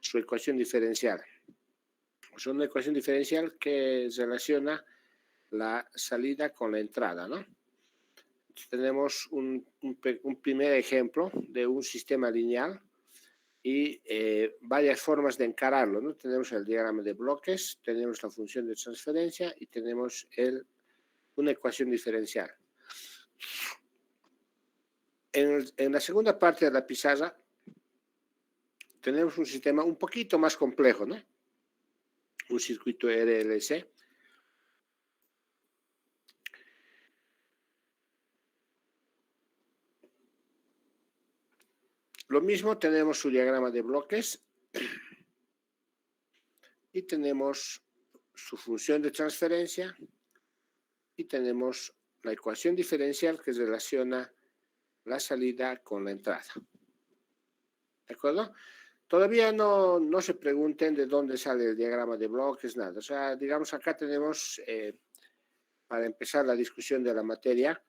su ecuación diferencial. Es una ecuación diferencial que relaciona la salida con la entrada, ¿no? Entonces, tenemos un primer ejemplo de un sistema lineal y varias formas de encararlo, ¿no? Tenemos el diagrama de bloques, tenemos la función de transferencia y tenemos una ecuación diferencial. En la segunda parte de la pizarra tenemos un sistema un poquito más complejo, ¿no? Un circuito RLC. Lo mismo, tenemos su diagrama de bloques y tenemos su función de transferencia y tenemos la ecuación diferencial que relaciona la salida con la entrada. ¿De acuerdo? Todavía no se pregunten de dónde sale el diagrama de bloques, nada. O sea, digamos, acá tenemos, para empezar la discusión de la materia,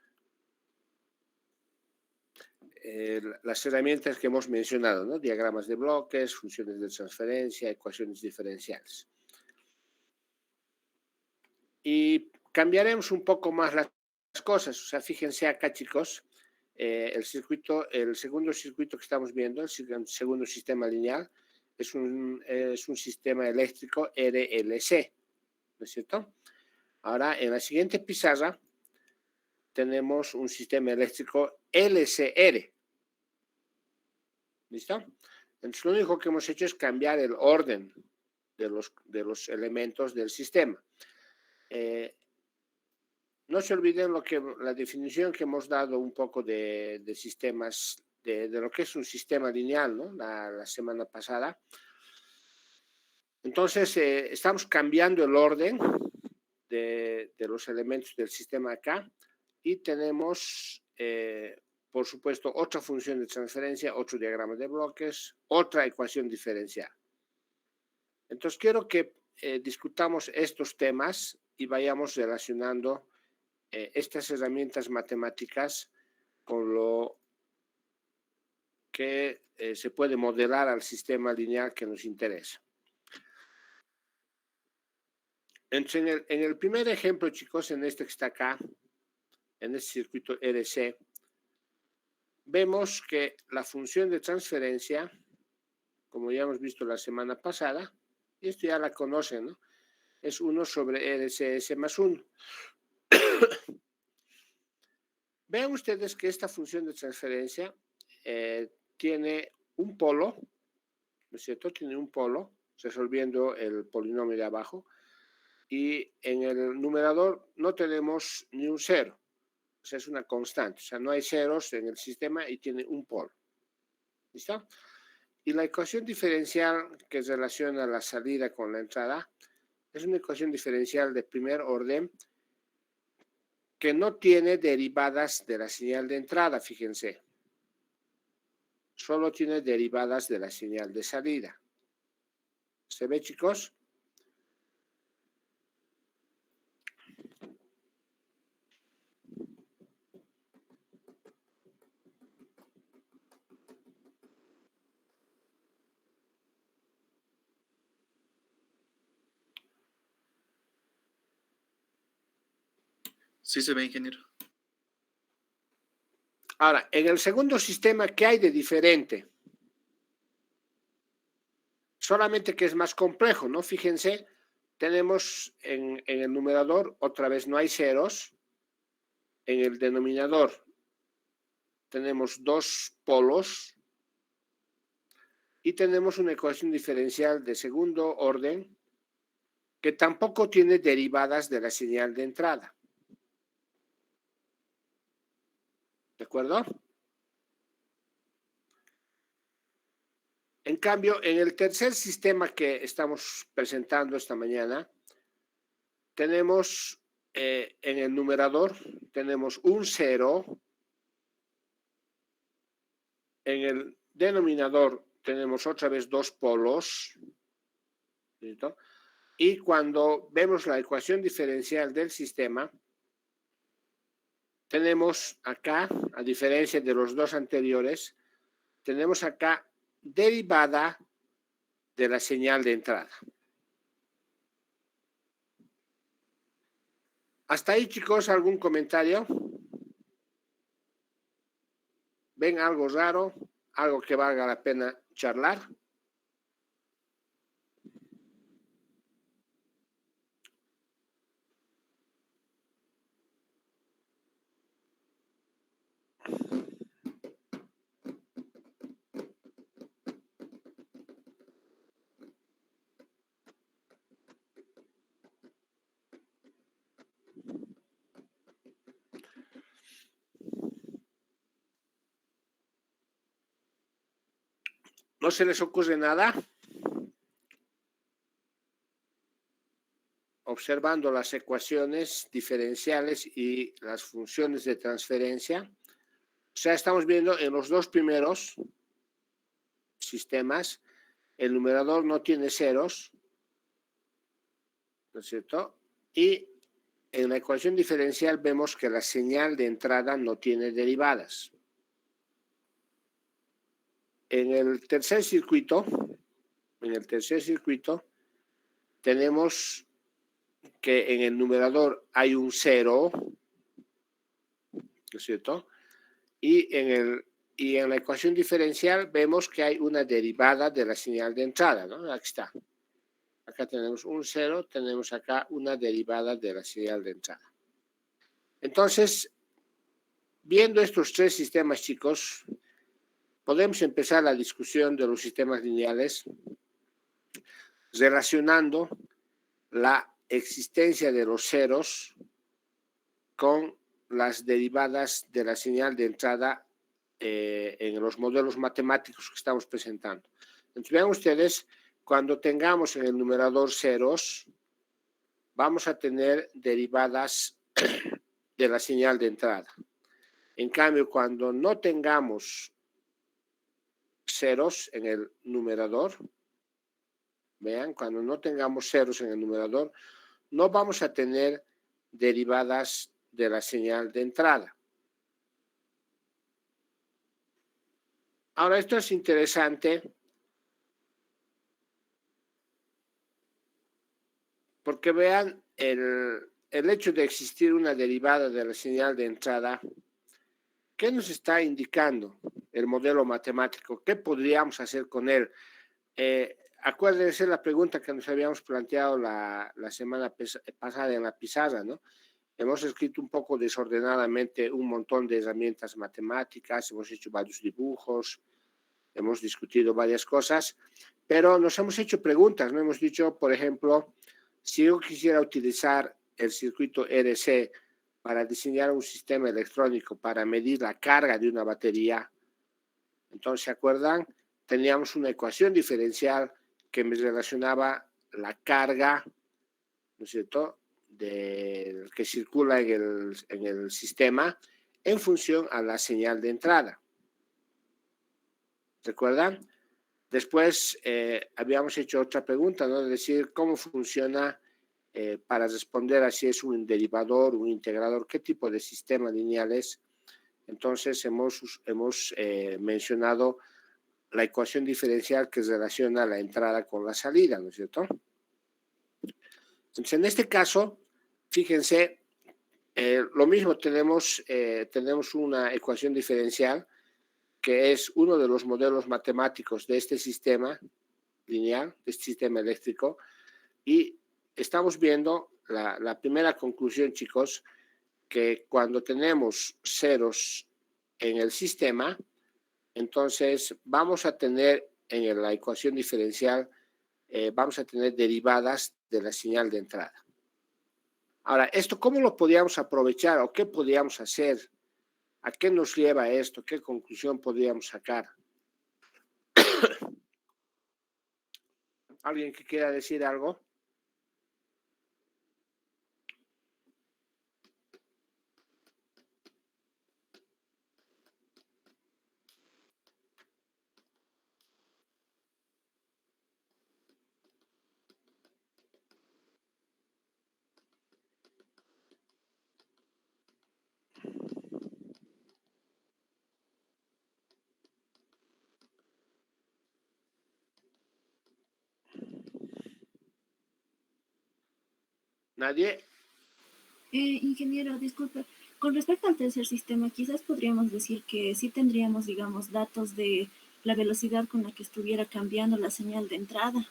las herramientas que hemos mencionado, ¿no? Diagramas de bloques, funciones de transferencia, ecuaciones diferenciales. Y cambiaremos un poco más las cosas. O sea, fíjense acá, chicos, el segundo circuito que estamos viendo, el segundo sistema lineal, es un sistema eléctrico RLC, ¿no es cierto? Ahora, en la siguiente pizarra, tenemos un sistema eléctrico LCR. ¿Listo? Entonces, lo único que hemos hecho es cambiar el orden de los elementos del sistema. No se olviden la definición que hemos dado un poco de sistemas, de lo que es un sistema lineal, ¿no? La semana pasada. Entonces, estamos cambiando el orden de los elementos del sistema acá y tenemos, por supuesto, otra función de transferencia, otro diagrama de bloques, otra ecuación diferencial. Entonces, quiero que discutamos estos temas y vayamos relacionando estas herramientas matemáticas con lo que se puede modelar al sistema lineal que nos interesa. Entonces, en el primer ejemplo, chicos, en este que está acá, en este circuito RC, vemos que la función de transferencia, como ya hemos visto la semana pasada, y esto ya la conocen, ¿no? Es 1 sobre RCS más 1. Vean ustedes que esta función de transferencia tiene un polo, ¿no es cierto? Tiene un polo, resolviendo el polinomio de abajo, y en el numerador no tenemos ni un cero, o sea, es una constante, o sea, no hay ceros en el sistema y tiene un polo. ¿Listo? Y la ecuación diferencial que relaciona la salida con la entrada es una ecuación diferencial de primer orden que no tiene derivadas de la señal de entrada, fíjense. Solo tiene derivadas de la señal de salida. ¿Se ve, chicos? Sí se ve, ingeniero. Ahora, en el segundo sistema, ¿qué hay de diferente? Solamente que es más complejo, ¿no? Fíjense, tenemos en el numerador, otra vez no hay ceros. En el denominador tenemos dos polos y tenemos una ecuación diferencial de segundo orden que tampoco tiene derivadas de la señal de entrada. ¿De acuerdo? En cambio, en el tercer sistema que estamos presentando esta mañana, tenemos en el numerador, tenemos un 0. En el denominador tenemos otra vez dos polos. ¿Listo? Y cuando vemos la ecuación diferencial del sistema, tenemos acá, a diferencia de los dos anteriores, tenemos acá derivada de la señal de entrada. Hasta ahí, chicos, ¿algún comentario? ¿Ven algo raro? ¿Algo que valga la pena charlar? ¿No se les ocurre nada? Observando las ecuaciones diferenciales y las funciones de transferencia. O sea, estamos viendo en los dos primeros sistemas, el numerador no tiene ceros, ¿no es cierto? Y en la ecuación diferencial vemos que la señal de entrada no tiene derivadas. En el tercer circuito, tenemos que en el numerador hay un cero, ¿no es cierto? Y en la ecuación diferencial vemos que hay una derivada de la señal de entrada, ¿no? Aquí está. Acá tenemos un cero, tenemos acá una derivada de la señal de entrada. Entonces, viendo estos tres sistemas, chicos, podemos empezar la discusión de los sistemas lineales relacionando la existencia de los ceros con las derivadas de la señal de entrada en los modelos matemáticos que estamos presentando. Entonces, vean ustedes, cuando tengamos en el numerador ceros, vamos a tener derivadas de la señal de entrada. En cambio, cuando no tengamos ceros en el numerador, vean, cuando no tengamos ceros en el numerador, no vamos a tener derivadas de la señal de entrada. Ahora, esto es interesante porque vean el hecho de existir una derivada de la señal de entrada. ¿Qué nos está indicando el modelo matemático? ¿Qué podríamos hacer con él? Acuérdense la pregunta que nos habíamos planteado la semana pasada en la pizarra, ¿no? Hemos escrito un poco desordenadamente un montón de herramientas matemáticas, hemos hecho varios dibujos, hemos discutido varias cosas, pero nos hemos hecho preguntas, ¿no? Hemos dicho, por ejemplo, si yo quisiera utilizar el circuito RC para diseñar un sistema electrónico para medir la carga de una batería, entonces, ¿se acuerdan? Teníamos una ecuación diferencial que me relacionaba la carga, ¿no es cierto?, que circula en el sistema en función a la señal de entrada. ¿Recuerdan? Después habíamos hecho otra pregunta, ¿no? Es decir, ¿cómo funciona para responder a si es un derivador, un integrador, qué tipo de sistema lineal es? Entonces hemos mencionado la ecuación diferencial que relaciona la entrada con la salida, ¿no es cierto? Entonces, en este caso, fíjense, lo mismo tenemos una ecuación diferencial que es uno de los modelos matemáticos de este sistema lineal, de este sistema eléctrico, y estamos viendo la primera conclusión, chicos, que cuando tenemos ceros en el sistema, entonces vamos a tener en la ecuación diferencial, vamos a tener derivadas de la señal de entrada. Ahora, ¿esto cómo lo podríamos aprovechar o qué podríamos hacer? ¿A qué nos lleva esto? ¿Qué conclusión podríamos sacar? ¿Alguien que quiera decir algo? ¿Nadie? Ingeniero, disculpe. Con respecto al tercer sistema, quizás podríamos decir que sí tendríamos, digamos, datos de la velocidad con la que estuviera cambiando la señal de entrada,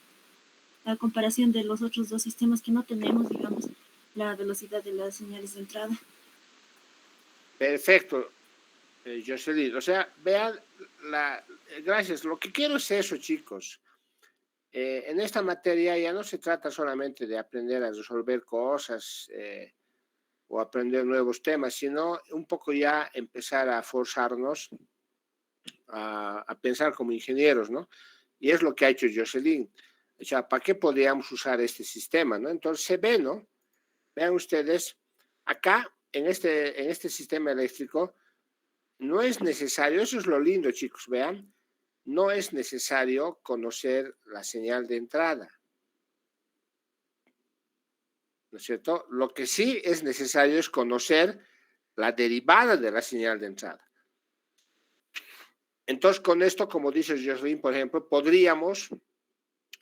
a comparación de los otros dos sistemas que no tenemos, digamos, la velocidad de las señales de entrada. Perfecto, Jocelyn. O sea, vean, gracias. Lo que quiero es eso, chicos. En esta materia ya no se trata solamente de aprender a resolver cosas o aprender nuevos temas, sino un poco ya empezar a forzarnos a pensar como ingenieros, ¿no? Y es lo que ha hecho Jocelyn. O sea, ¿para qué podríamos usar este sistema, no? Entonces se ve, ¿no? Vean ustedes, acá en este sistema eléctrico no es necesario, eso es lo lindo, chicos, vean, no es necesario conocer la señal de entrada, ¿no es cierto? Lo que sí es necesario es conocer la derivada de la señal de entrada. Entonces, con esto, como dice Jocelyn, por ejemplo, podríamos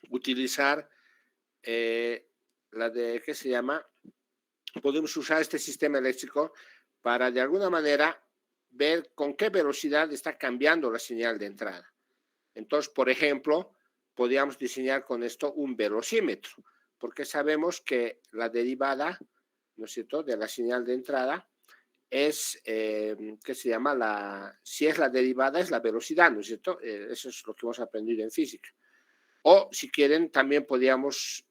utilizar ¿qué se llama? Podemos usar este sistema eléctrico para, de alguna manera, ver con qué velocidad está cambiando la señal de entrada. Entonces, por ejemplo, podríamos diseñar con esto un velocímetro, porque sabemos que la derivada, ¿no es cierto?, de la señal de entrada es, ¿qué se llama? Si es la derivada, es la velocidad, ¿no es cierto? Eso es lo que hemos aprendido en física. O, si quieren, también podríamos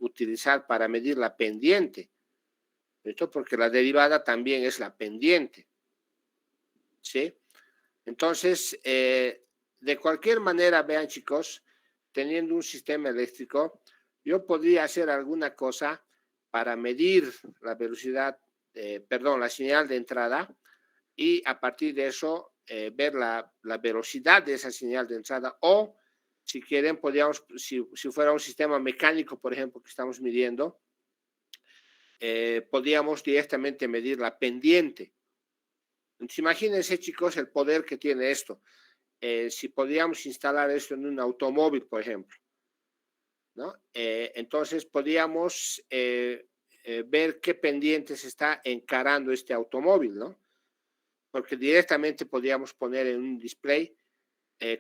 utilizar para medir la pendiente, ¿cierto? Porque la derivada también es la pendiente, ¿sí? Entonces, de cualquier manera, vean, chicos, teniendo un sistema eléctrico, yo podría hacer alguna cosa para medir la velocidad, la señal de entrada, y a partir de eso ver la velocidad de esa señal de entrada, o si quieren, podríamos, si fuera un sistema mecánico, por ejemplo, que estamos midiendo, podríamos directamente medir la pendiente. Entonces, imagínense, chicos, el poder que tiene esto. Si podríamos instalar esto en un automóvil, por ejemplo, ¿no? Entonces podríamos ver qué pendientes está encarando este automóvil, ¿no? Porque directamente podríamos poner en un display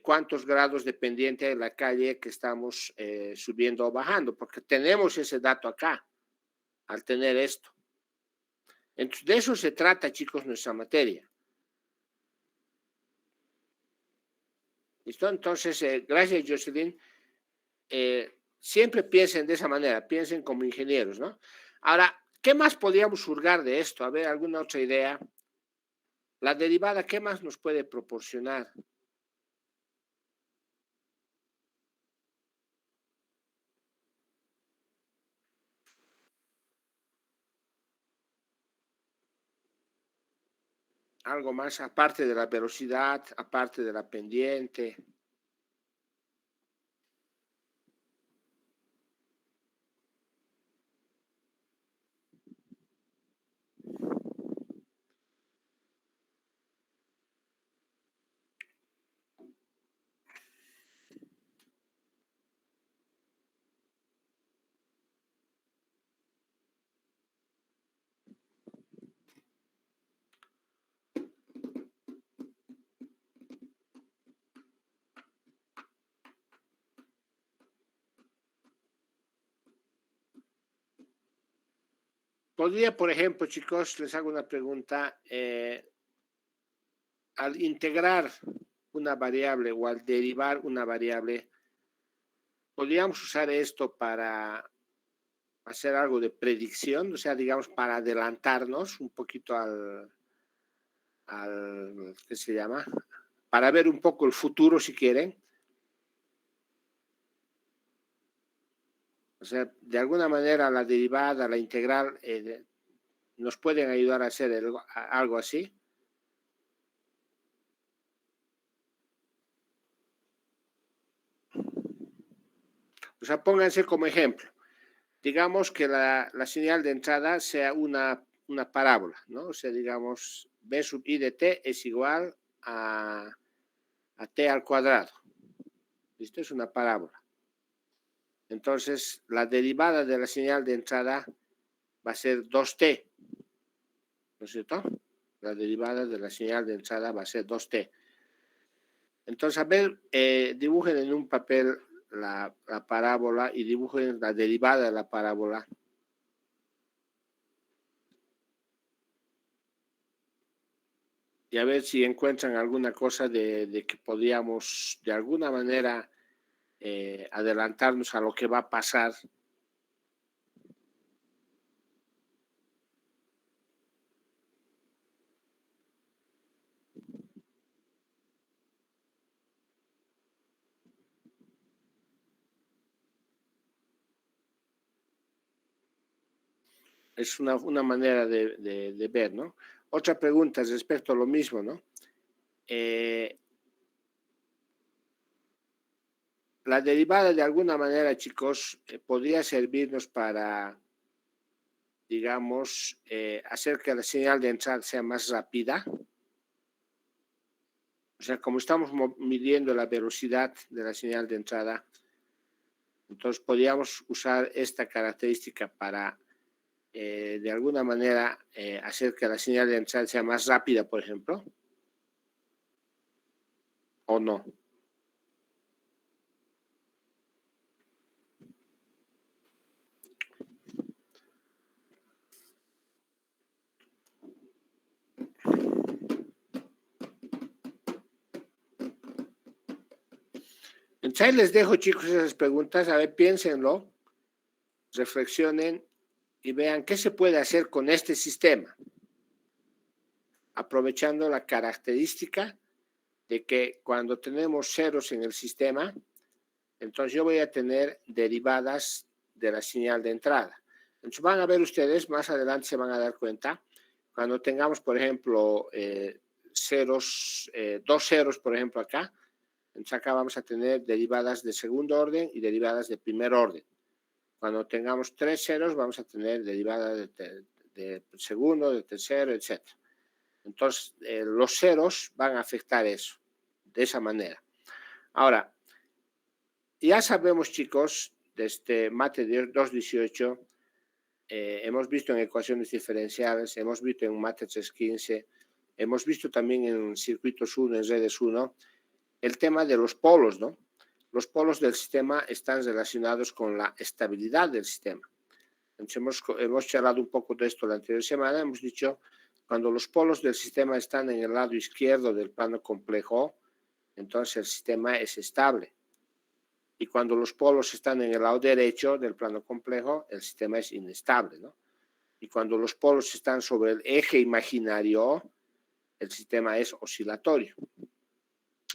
cuántos grados de pendiente hay en la calle que estamos subiendo o bajando, porque tenemos ese dato acá, al tener esto. Entonces, de eso se trata, chicos, nuestra materia. ¿Listo? Entonces, gracias, Jocelyn. Siempre piensen de esa manera, piensen como ingenieros, ¿no? Ahora, ¿qué más podríamos hurgar de esto? A ver, ¿alguna otra idea? La derivada, ¿qué más nos puede proporcionar? Algo más, aparte de la velocidad, aparte de la pendiente. Podría, por ejemplo, chicos, les hago una pregunta. Al integrar una variable o al derivar una variable, podríamos usar esto para hacer algo de predicción, o sea, digamos, para adelantarnos un poquito ¿qué se llama? Para ver un poco el futuro, si quieren. O sea, de alguna manera la derivada, la integral, nos pueden ayudar a hacer algo así. O sea, pónganse como ejemplo. Digamos que la señal de entrada sea una parábola, ¿no? O sea, digamos, b sub i de t es igual a t al cuadrado. ¿Listo? Es una parábola. Entonces, la derivada de la señal de entrada va a ser 2t, ¿no es cierto? La derivada de la señal de entrada va a ser 2t. Entonces, a ver, dibujen en un papel la parábola y dibujen la derivada de la parábola. Y a ver si encuentran alguna cosa de que podríamos de alguna manera adelantarnos a lo que va a pasar. Es una manera de ver, ¿no? Otra pregunta respecto a lo mismo, ¿no? La derivada de alguna manera, chicos, podría servirnos para, digamos, hacer que la señal de entrada sea más rápida. O sea, como estamos midiendo la velocidad de la señal de entrada, entonces podríamos usar esta característica para, de alguna manera, hacer que la señal de entrada sea más rápida, por ejemplo, o no. Entonces les dejo, chicos, esas preguntas. A ver, piénsenlo, reflexionen y vean qué se puede hacer con este sistema, aprovechando la característica de que cuando tenemos ceros en el sistema, entonces yo voy a tener derivadas de la señal de entrada. Entonces van a ver ustedes, más adelante se van a dar cuenta, cuando tengamos, por ejemplo, ceros, dos ceros, por ejemplo, acá, entonces acá vamos a tener derivadas de segundo orden y derivadas de primer orden. Cuando tengamos tres ceros, vamos a tener derivadas de segundo, de tercero, etc. Entonces, los ceros van a afectar eso, de esa manera. Ahora, ya sabemos, chicos, desde Mate 2.18, hemos visto en ecuaciones diferenciales, hemos visto en Mate 3.15, hemos visto también en circuitos 1, en redes 1, el tema de los polos, ¿no? Los polos del sistema están relacionados con la estabilidad del sistema. Entonces hemos charlado un poco de esto la anterior semana, hemos dicho, cuando los polos del sistema están en el lado izquierdo del plano complejo, entonces el sistema es estable. Y cuando los polos están en el lado derecho del plano complejo, el sistema es inestable, ¿no? Y cuando los polos están sobre el eje imaginario, el sistema es oscilatorio.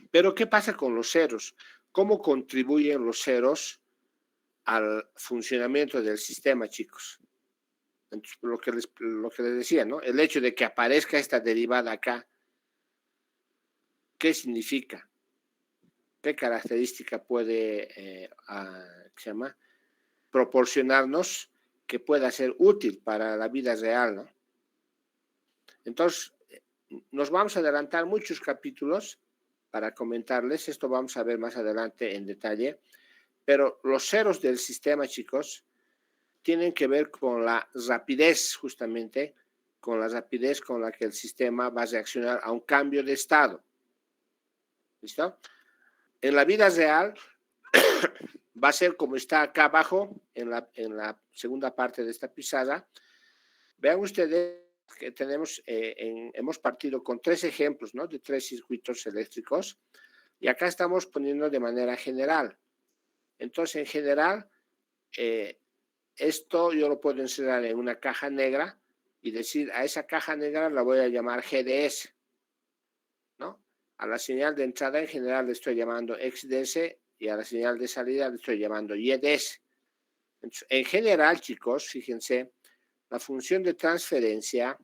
Pero, ¿qué pasa con los ceros? ¿Cómo contribuyen los ceros al funcionamiento del sistema, chicos? Entonces, lo que les decía, ¿no? El hecho de que aparezca esta derivada acá, ¿qué significa? ¿Qué característica puede proporcionarnos que pueda ser útil para la vida real, ¿no? Entonces, nos vamos a adelantar muchos capítulos para comentarles, esto vamos a ver más adelante en detalle, pero los ceros del sistema, chicos, tienen que ver con la rapidez, justamente, con la rapidez con la que el sistema va a reaccionar a un cambio de estado. ¿Listo? En la vida real va a ser como está acá abajo, en la segunda parte de esta pizarra. Vean ustedes que tenemos, hemos partido con tres ejemplos, ¿no? De tres circuitos eléctricos, y acá estamos poniendo de manera general. Entonces, en general, esto yo lo puedo encerrar en una caja negra y decir, a esa caja negra la voy a llamar GDS, ¿no? A la señal de entrada en general le estoy llamando XDS y a la señal de salida le estoy llamando YDS. Entonces, en general, chicos, fíjense, la función de transferencia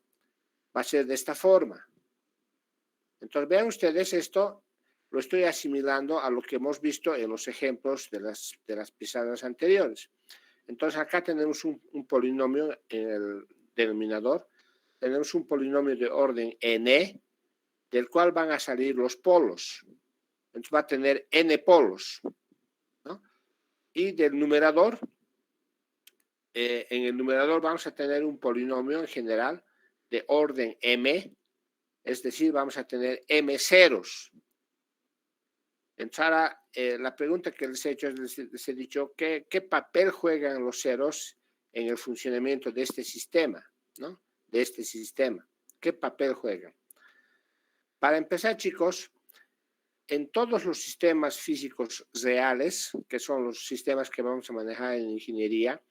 va a ser de esta forma. Entonces, vean ustedes esto, lo estoy asimilando a lo que hemos visto en los ejemplos de las pizarras anteriores. Entonces, acá tenemos un polinomio en el denominador, tenemos un polinomio de orden n, del cual van a salir los polos. Entonces, va a tener n polos, ¿no? Y del numerador en el numerador vamos a tener un polinomio en general de orden m, es decir, vamos a tener m ceros. Entonces, ahora, la pregunta que les he hecho, les he dicho, ¿qué papel juegan los ceros en el funcionamiento de este sistema, ¿no? De este sistema. ¿Qué papel juegan? Para empezar, chicos, en todos los sistemas físicos reales, que son los sistemas que vamos a manejar en ingeniería,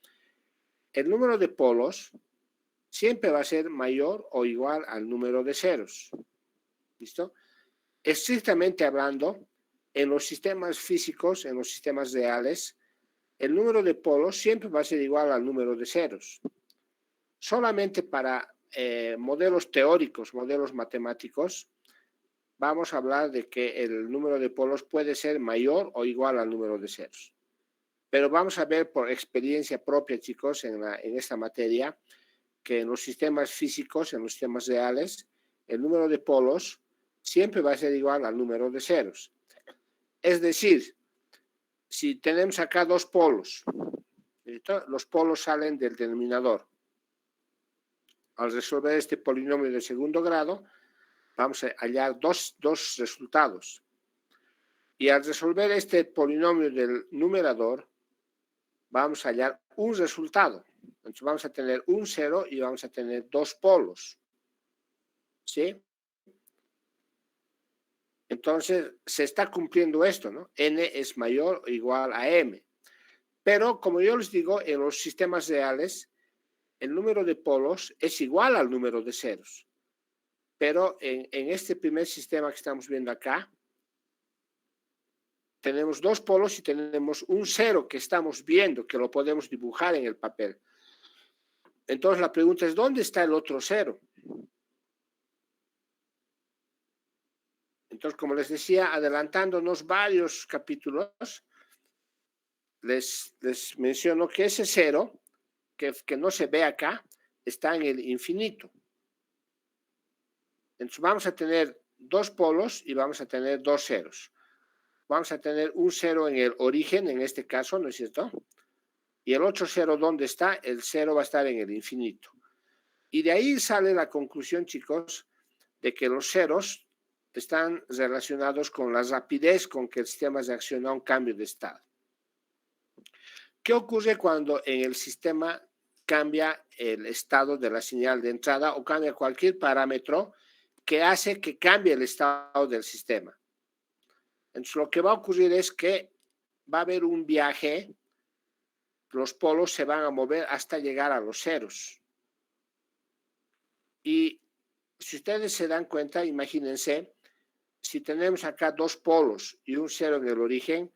el número de polos siempre va a ser mayor o igual al número de ceros. ¿Listo? Estrictamente hablando, en los sistemas físicos, en los sistemas reales, el número de polos siempre va a ser igual al número de ceros. Solamente para modelos teóricos, modelos matemáticos, vamos a hablar de que el número de polos puede ser mayor o igual al número de ceros. Pero vamos a ver por experiencia propia, chicos, en esta materia, que en los sistemas físicos, en los sistemas reales, el número de polos siempre va a ser igual al número de ceros. Es decir, si tenemos acá dos polos, los polos salen del denominador. Al resolver este polinomio de segundo grado, vamos a hallar dos resultados. Y al resolver este polinomio del numerador, vamos a hallar un resultado. Entonces vamos a tener un cero y vamos a tener dos polos. ¿Sí? Entonces se está cumpliendo esto, ¿no? N es mayor o igual a M. Pero como yo les digo, en los sistemas reales, el número de polos es igual al número de ceros. Pero en este primer sistema que estamos viendo acá, tenemos dos polos y tenemos un cero que estamos viendo, que lo podemos dibujar en el papel. Entonces la pregunta es, ¿dónde está el otro cero? Entonces, como les decía, adelantándonos varios capítulos, les menciono que ese cero, que no se ve acá, está en el infinito. Entonces vamos a tener dos polos y vamos a tener dos ceros. Vamos a tener un cero en el origen, en este caso, ¿no es cierto? Y el otro cero, ¿dónde está? El cero va a estar en el infinito. Y de ahí sale la conclusión, chicos, de que los ceros están relacionados con la rapidez con que el sistema reacciona a un cambio de estado. ¿Qué ocurre cuando en el sistema cambia el estado de la señal de entrada o cambia cualquier parámetro que hace que cambie el estado del sistema? Entonces, lo que va a ocurrir es que va a haber un viaje, los polos se van a mover hasta llegar a los ceros. Y si ustedes se dan cuenta, imagínense, si tenemos acá dos polos y un cero en el origen,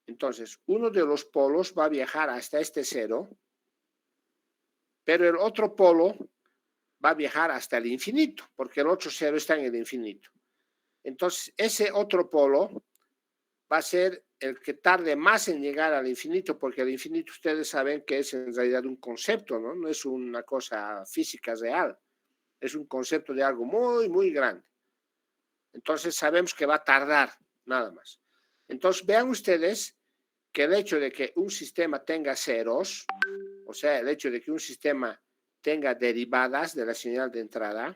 entonces uno de los polos va a viajar hasta este cero, pero el otro polo va a viajar hasta el infinito, porque el otro cero está en el infinito. Entonces, ese otro polo va a ser el que tarde más en llegar al infinito, porque el infinito ustedes saben que es en realidad un concepto, ¿no? No es una cosa física real, es un concepto de algo muy, muy grande. Entonces sabemos que va a tardar, nada más. Entonces vean ustedes que el hecho de que un sistema tenga ceros, o sea, el hecho de que un sistema tenga derivadas de la señal de entrada,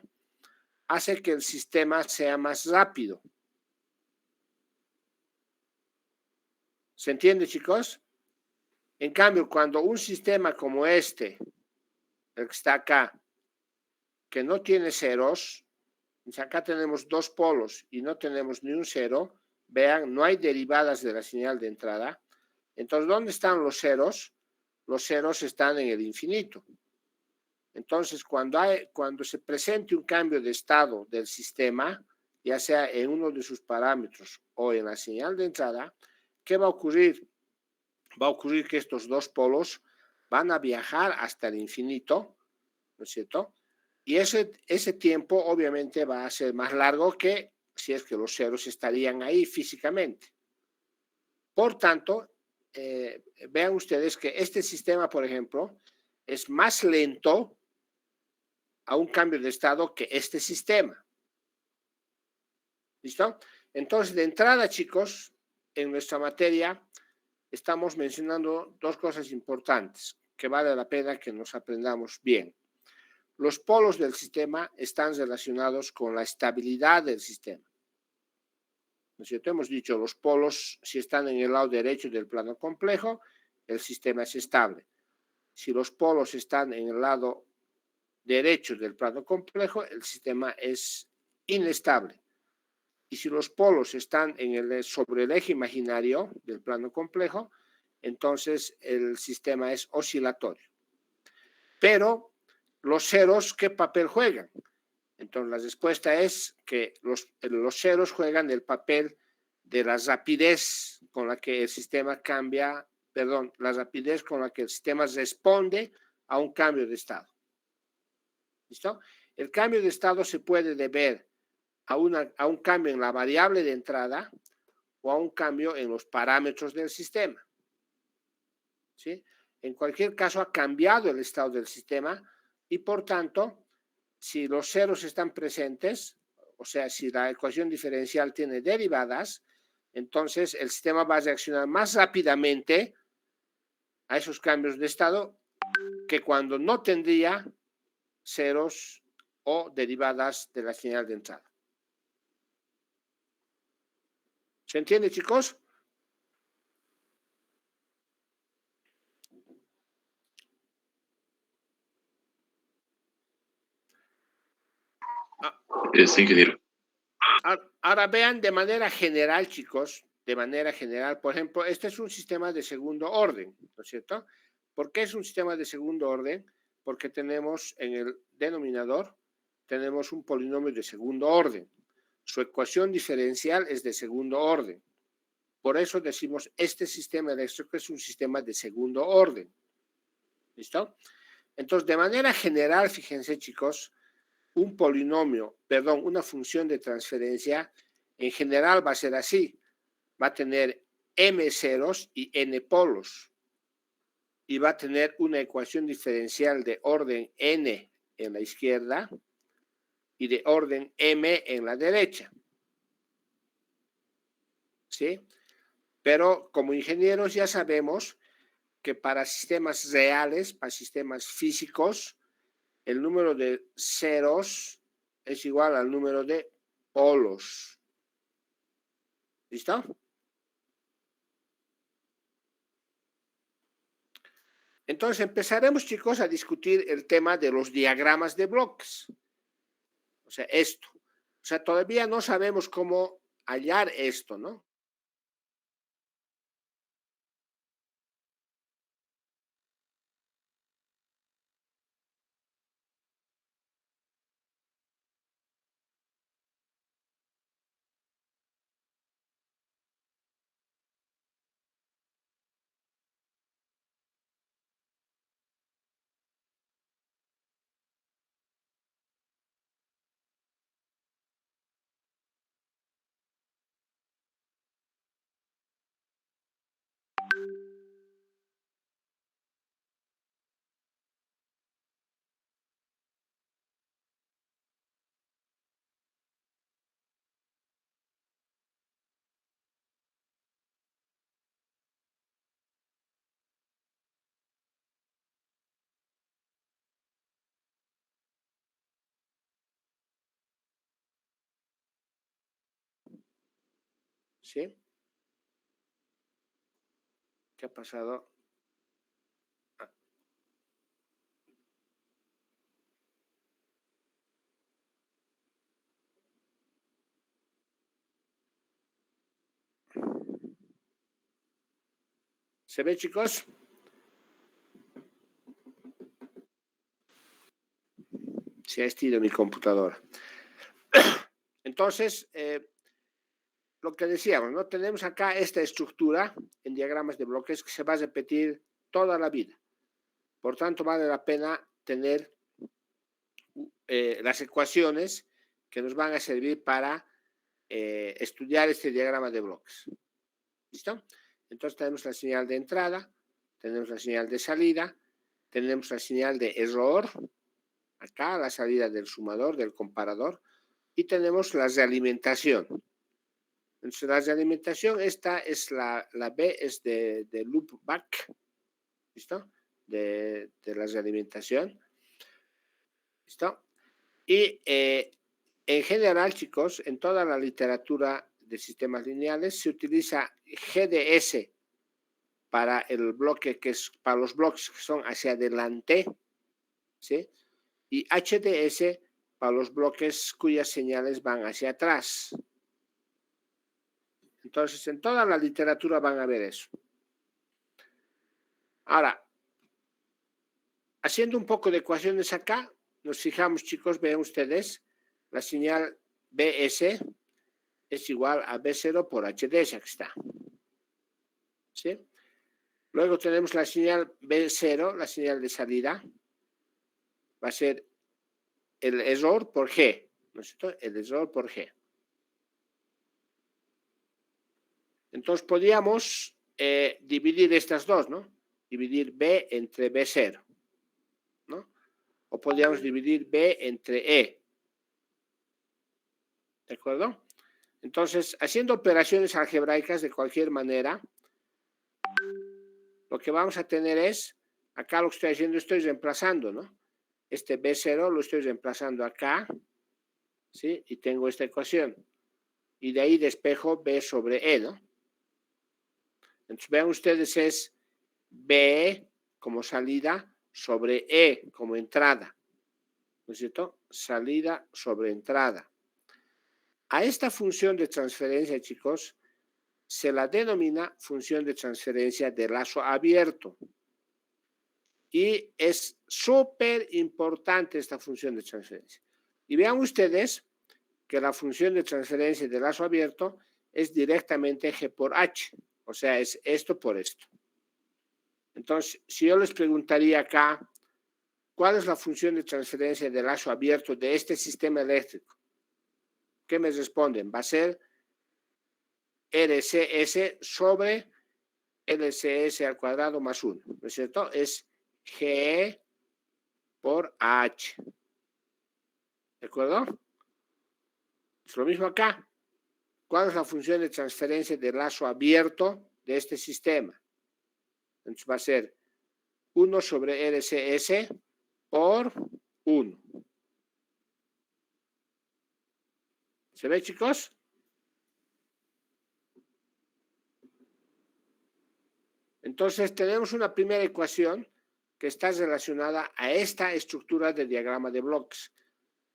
hace que el sistema sea más rápido. ¿Se entiende, chicos? En cambio, cuando un sistema como este, el que está acá, que no tiene ceros, acá tenemos dos polos y no tenemos ni un cero, vean, no hay derivadas de la señal de entrada. Entonces, ¿dónde están los ceros? Los ceros están en el infinito. Entonces, cuando se presente un cambio de estado del sistema, ya sea en uno de sus parámetros o en la señal de entrada, ¿qué va a ocurrir? Va a ocurrir que estos dos polos van a viajar hasta el infinito, ¿no es cierto? Y ese tiempo obviamente va a ser más largo que si es que los ceros estarían ahí físicamente. Por tanto, vean ustedes que este sistema, por ejemplo, es más lento a un cambio de estado que este sistema. ¿Listo? Entonces, de entrada, chicos, en nuestra materia estamos mencionando dos cosas importantes, que vale la pena que nos aprendamos bien. Los polos del sistema están relacionados con la estabilidad del sistema. ¿No es cierto? Hemos dicho, los polos, si están en el lado derecho del plano complejo, el sistema es estable. Si los polos están en el lado derecho del plano complejo, el sistema es inestable. Y si los polos están sobre el eje imaginario del plano complejo, entonces el sistema es oscilatorio. Pero los ceros, ¿qué papel juegan? Entonces la respuesta es que los ceros juegan el papel de la rapidez con la que el sistema cambia, perdón, la rapidez con la que el sistema responde a un cambio de estado. ¿Listo? El cambio de estado se puede deber a un cambio en la variable de entrada o a un cambio en los parámetros del sistema. ¿Sí? En cualquier caso, ha cambiado el estado del sistema y, por tanto, si los ceros están presentes, o sea, si la ecuación diferencial tiene derivadas, entonces el sistema va a reaccionar más rápidamente a esos cambios de estado que cuando no tendría ceros o derivadas de la señal de entrada. ¿Se entiende, chicos? Sí, ingeniero. Ahora vean de manera general, chicos, de manera general, por ejemplo, este es un sistema de segundo orden, ¿no es cierto? ¿Por qué es un sistema de segundo orden? Porque tenemos en el denominador, tenemos un polinomio de segundo orden. Su ecuación diferencial es de segundo orden. Por eso decimos, este sistema eléctrico es un sistema de segundo orden. ¿Listo? Entonces, de manera general, fíjense, chicos, un polinomio, perdón, una función de transferencia, en general va a ser así. Va a tener m ceros y n polos. Y va a tener una ecuación diferencial de orden n en la izquierda y de orden m en la derecha. ¿Sí? Pero como ingenieros ya sabemos que para sistemas reales, para sistemas físicos, el número de ceros es igual al número de polos. ¿Listo? Entonces empezaremos, chicos, a discutir el tema de los diagramas de bloques. O sea, esto. O sea, todavía no sabemos cómo hallar esto, ¿no? ¿Sí? ¿Qué ha pasado? ¿Se ve, chicos? Se ha estirado mi computadora. Entonces, lo que decíamos, ¿no? Tenemos acá esta estructura en diagramas de bloques que se va a repetir toda la vida. Por tanto, vale la pena tener las ecuaciones que nos van a servir para estudiar este diagrama de bloques. ¿Listo? Entonces tenemos la señal de entrada, tenemos la señal de salida, tenemos la señal de error, acá la salida del sumador, del comparador, y tenemos la realimentación. Entonces la realimentación, esta es la B, es de loop back, ¿listo? de la realimentación. ¿Listo? Y en general, chicos, en toda la literatura de sistemas lineales se utiliza GDS para el bloque para los bloques que son hacia adelante, ¿sí? Y HDS para los bloques cuyas señales van hacia atrás. Entonces, en toda la literatura van a ver eso. Ahora, haciendo un poco de ecuaciones acá, nos fijamos, chicos, vean ustedes, la señal BS es igual a B0 por HDS, aquí está. ¿Sí? Luego tenemos la señal B0, la señal de salida, va a ser el error por G, ¿no es cierto? El error por G. Entonces podríamos dividir estas dos, ¿no? Dividir B entre B0, ¿no? O podríamos dividir B entre E. ¿De acuerdo? Entonces, haciendo operaciones algebraicas de cualquier manera, lo que vamos a tener es, acá lo que estoy haciendo, estoy reemplazando, ¿no? Este B0 lo estoy reemplazando acá, ¿sí? Y tengo esta ecuación. Y de ahí despejo B sobre E, ¿no? Entonces, vean ustedes, es B como salida sobre E como entrada, ¿no es cierto? Salida sobre entrada. A esta función de transferencia, chicos, se la denomina función de transferencia de lazo abierto. Y es súper importante esta función de transferencia. Y vean ustedes que la función de transferencia de lazo abierto es directamente G por H. O sea, es esto por esto. Entonces, si yo les preguntaría acá, ¿cuál es la función de transferencia de lazo abierto de este sistema eléctrico? ¿Qué me responden? Va a ser RCS sobre LCS al cuadrado más 1, ¿no es cierto? Es G por H. ¿De acuerdo? Es lo mismo acá. ¿Cuál es la función de transferencia de lazo abierto de este sistema? Entonces va a ser 1 sobre RCS por 1. ¿Se ve, chicos? Entonces tenemos una primera ecuación que está relacionada a esta estructura de diagrama de bloques.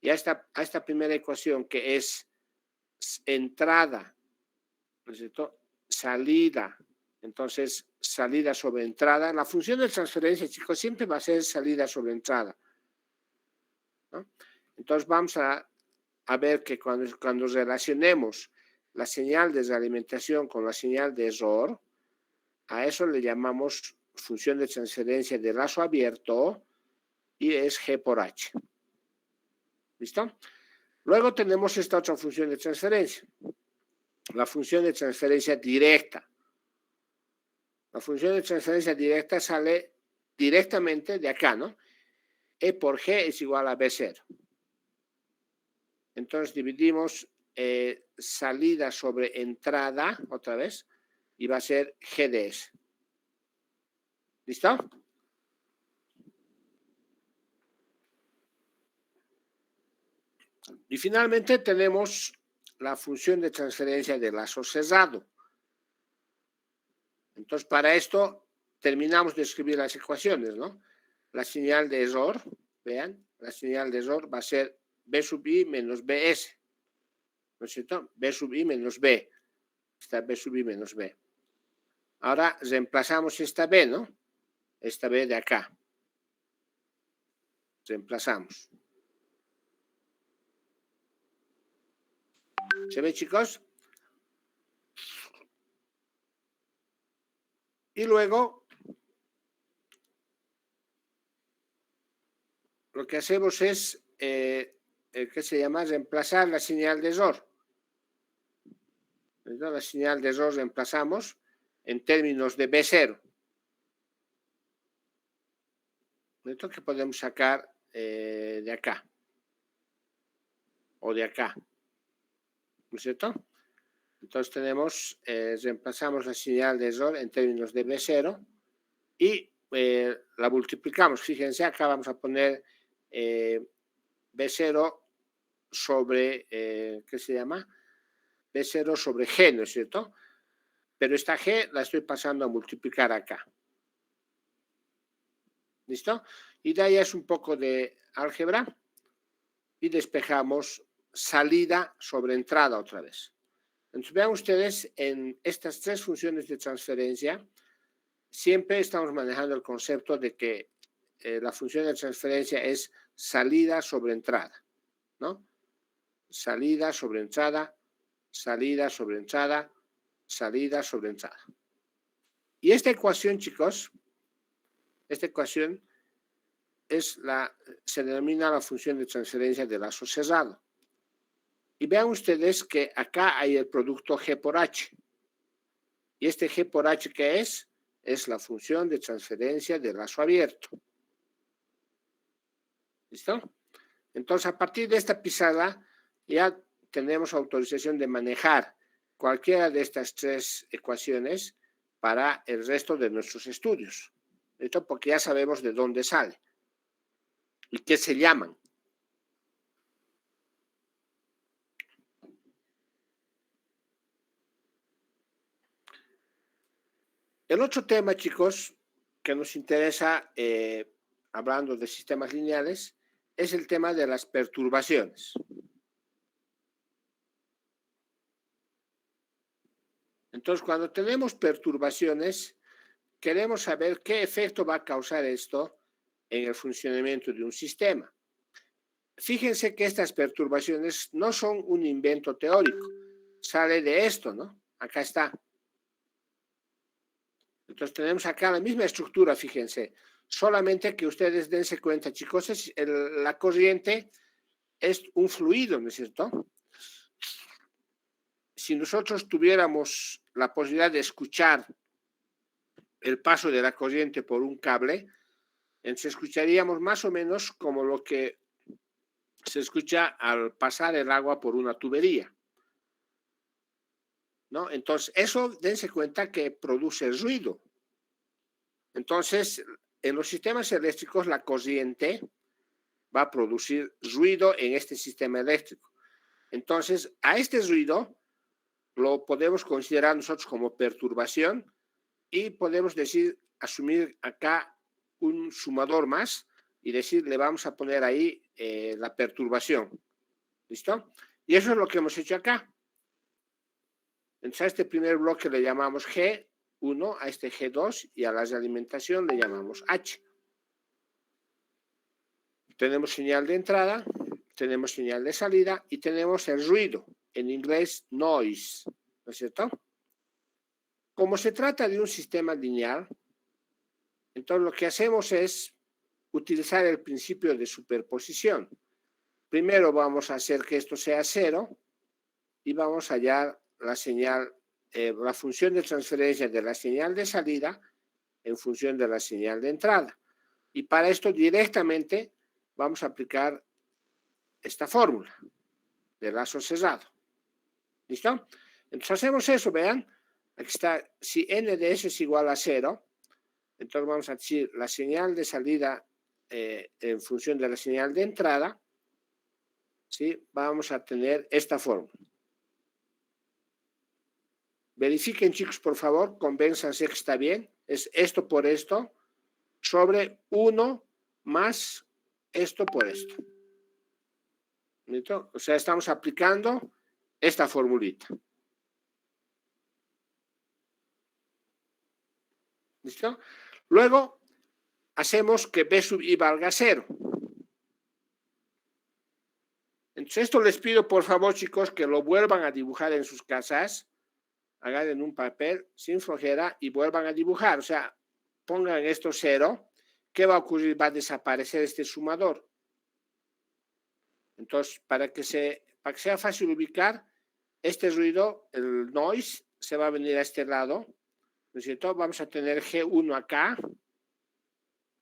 Y a esta primera ecuación que es entrada, ¿no es cierto? Salida. Entonces, salida sobre entrada. La función de transferencia, chicos, siempre va a ser salida sobre entrada, ¿no? Entonces, vamos a ver que cuando relacionemos la señal de realimentación con la señal de error, a eso le llamamos función de transferencia de lazo abierto y es G por H. ¿Listo? Luego tenemos esta otra función de transferencia, la función de transferencia directa. La función de transferencia directa sale directamente de acá, ¿no? E por G es igual a B0. Entonces dividimos salida sobre entrada, otra vez, y va a ser GDS. ¿Listo? Y finalmente tenemos la función de transferencia de lazo cerrado. Entonces, para esto terminamos de escribir las ecuaciones, ¿no? La señal de error, vean, la señal de error va a ser B sub I menos BS, ¿no es cierto? B sub I menos B. Está B sub I menos B. Ahora reemplazamos esta B, ¿no? Esta B de acá. Reemplazamos. ¿Se ve, chicos? Y luego, lo que hacemos es, ¿qué se llama? Reemplazar la señal de error. La señal de error reemplazamos en términos de B0. Esto que podemos sacar de acá. O de acá. ¿No es cierto? Entonces tenemos, reemplazamos la señal de error en términos de B0 y la multiplicamos. Fíjense, acá vamos a poner B0 sobre, ¿qué se llama? B0 sobre G, ¿no es cierto? Pero esta G la estoy pasando a multiplicar acá. ¿Listo? Y de ahí es un poco de álgebra y despejamos salida sobre entrada otra vez. Entonces vean ustedes, en estas tres funciones de transferencia, siempre estamos manejando el concepto de que la función de transferencia es salida sobre entrada, ¿no? Salida sobre entrada, salida sobre entrada, salida sobre entrada. Y esta ecuación, chicos, esta ecuación se denomina la función de transferencia de lazo cerrado. Y vean ustedes que acá hay el producto G por H. Y este G por H, ¿qué es? Es la función de transferencia de lazo abierto. ¿Listo? Entonces, a partir de esta pisada, ya tenemos autorización de manejar cualquiera de estas tres ecuaciones para el resto de nuestros estudios. ¿Listo? Porque ya sabemos de dónde sale y qué se llaman. El otro tema, chicos, que nos interesa, hablando de sistemas lineales, es el tema de las perturbaciones. Entonces, cuando tenemos perturbaciones, queremos saber qué efecto va a causar esto en el funcionamiento de un sistema. Fíjense que estas perturbaciones no son un invento teórico, sale de esto, ¿no? Acá está. Entonces tenemos acá la misma estructura, fíjense. Solamente que ustedes dense cuenta, chicos, la corriente es un fluido, ¿no es cierto? Si nosotros tuviéramos la posibilidad de escuchar el paso de la corriente por un cable, entonces escucharíamos más o menos como lo que se escucha al pasar el agua por una tubería, ¿no? Entonces, eso, dense cuenta que produce ruido. Entonces, en los sistemas eléctricos, la corriente va a producir ruido en este sistema eléctrico. Entonces, a este ruido lo podemos considerar nosotros como perturbación y podemos asumir acá un sumador más y decir, le vamos a poner ahí la perturbación. ¿Listo? Y eso es lo que hemos hecho acá. Entonces, a este primer bloque le llamamos G1, a este G2 y a la alimentación le llamamos H. Tenemos señal de entrada, tenemos señal de salida y tenemos el ruido, en inglés noise, ¿no es cierto? Como se trata de un sistema lineal, entonces lo que hacemos es utilizar el principio de superposición. Primero vamos a hacer que esto sea 0 y vamos a hallar la señal, la función de transferencia de la señal de salida en función de la señal de entrada. Y para esto directamente vamos a aplicar esta fórmula de lazo cerrado. ¿Listo? Entonces hacemos eso, vean. Aquí está, si n de s es igual a 0, entonces vamos a decir la señal de salida en función de la señal de entrada, ¿sí? Vamos a tener esta fórmula. Verifiquen, chicos, por favor, convénzanse que está bien. Es esto por esto sobre 1 más esto por esto. ¿Listo? O sea, estamos aplicando esta formulita. ¿Listo? Luego, hacemos que B sub I valga 0. Entonces, esto les pido, por favor, chicos, que lo vuelvan a dibujar en sus casas. Agarren un papel sin flojera y vuelvan a dibujar. O sea, pongan esto 0. ¿Qué va a ocurrir? Va a desaparecer este sumador. Entonces, para que sea fácil ubicar, este ruido, el noise, se va a venir a este lado. ¿No es cierto? Vamos a tener G1 acá. ¿No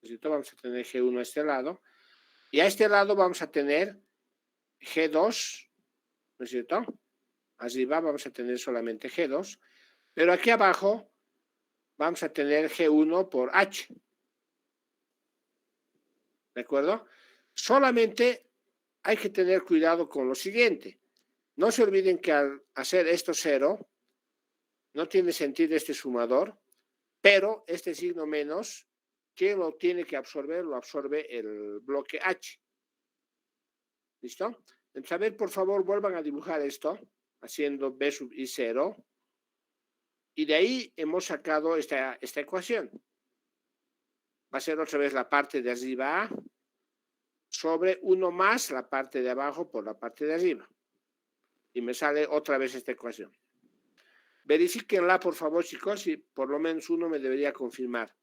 es cierto? Vamos a tener G1 a este lado. Y a este lado vamos a tener G2. ¿No es cierto? Arriba vamos a tener solamente G2. Pero aquí abajo vamos a tener G1 por H. ¿De acuerdo? Solamente hay que tener cuidado con lo siguiente. No se olviden que al hacer esto 0, no tiene sentido este sumador, pero este signo menos, ¿quién lo tiene que absorber? Lo absorbe el bloque H. ¿Listo? Entonces, a ver, por favor, vuelvan a dibujar esto, haciendo B sub I 0. Y de ahí hemos sacado esta ecuación. Va a ser otra vez la parte de arriba sobre 1 más la parte de abajo por la parte de arriba. Y me sale otra vez esta ecuación. Verifíquenla, por favor, chicos, y por lo menos uno me debería confirmar.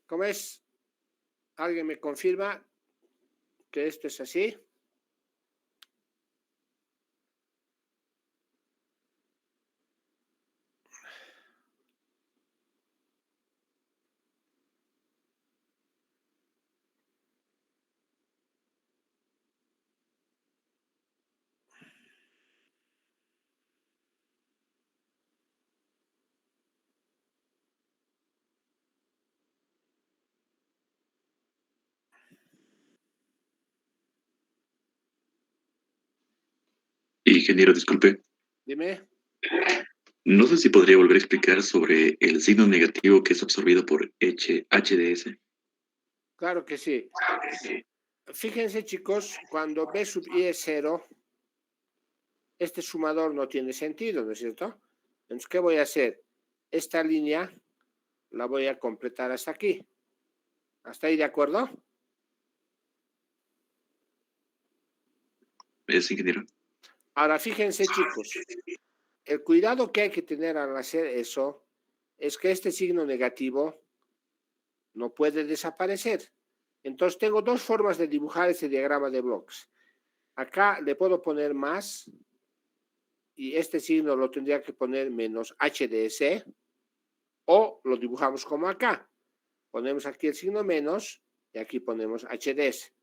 ¿Cómo es? ¿Alguien me confirma que esto es así? Ingeniero, disculpe. Dime. No sé si podría volver a explicar sobre el signo negativo que es absorbido por HDS. Claro que sí. Fíjense, chicos, cuando B sub I es 0, este sumador no tiene sentido, ¿no es cierto? Entonces, ¿qué voy a hacer? Esta línea la voy a completar hasta aquí. ¿Hasta ahí de acuerdo? ¿Es, ingeniero? Ahora, fíjense, chicos, el cuidado que hay que tener al hacer eso es que este signo negativo no puede desaparecer. Entonces, tengo dos formas de dibujar ese diagrama de bloques. Acá le puedo poner más y este signo lo tendría que poner menos HDS o lo dibujamos como acá. Ponemos aquí el signo menos y aquí ponemos HDS.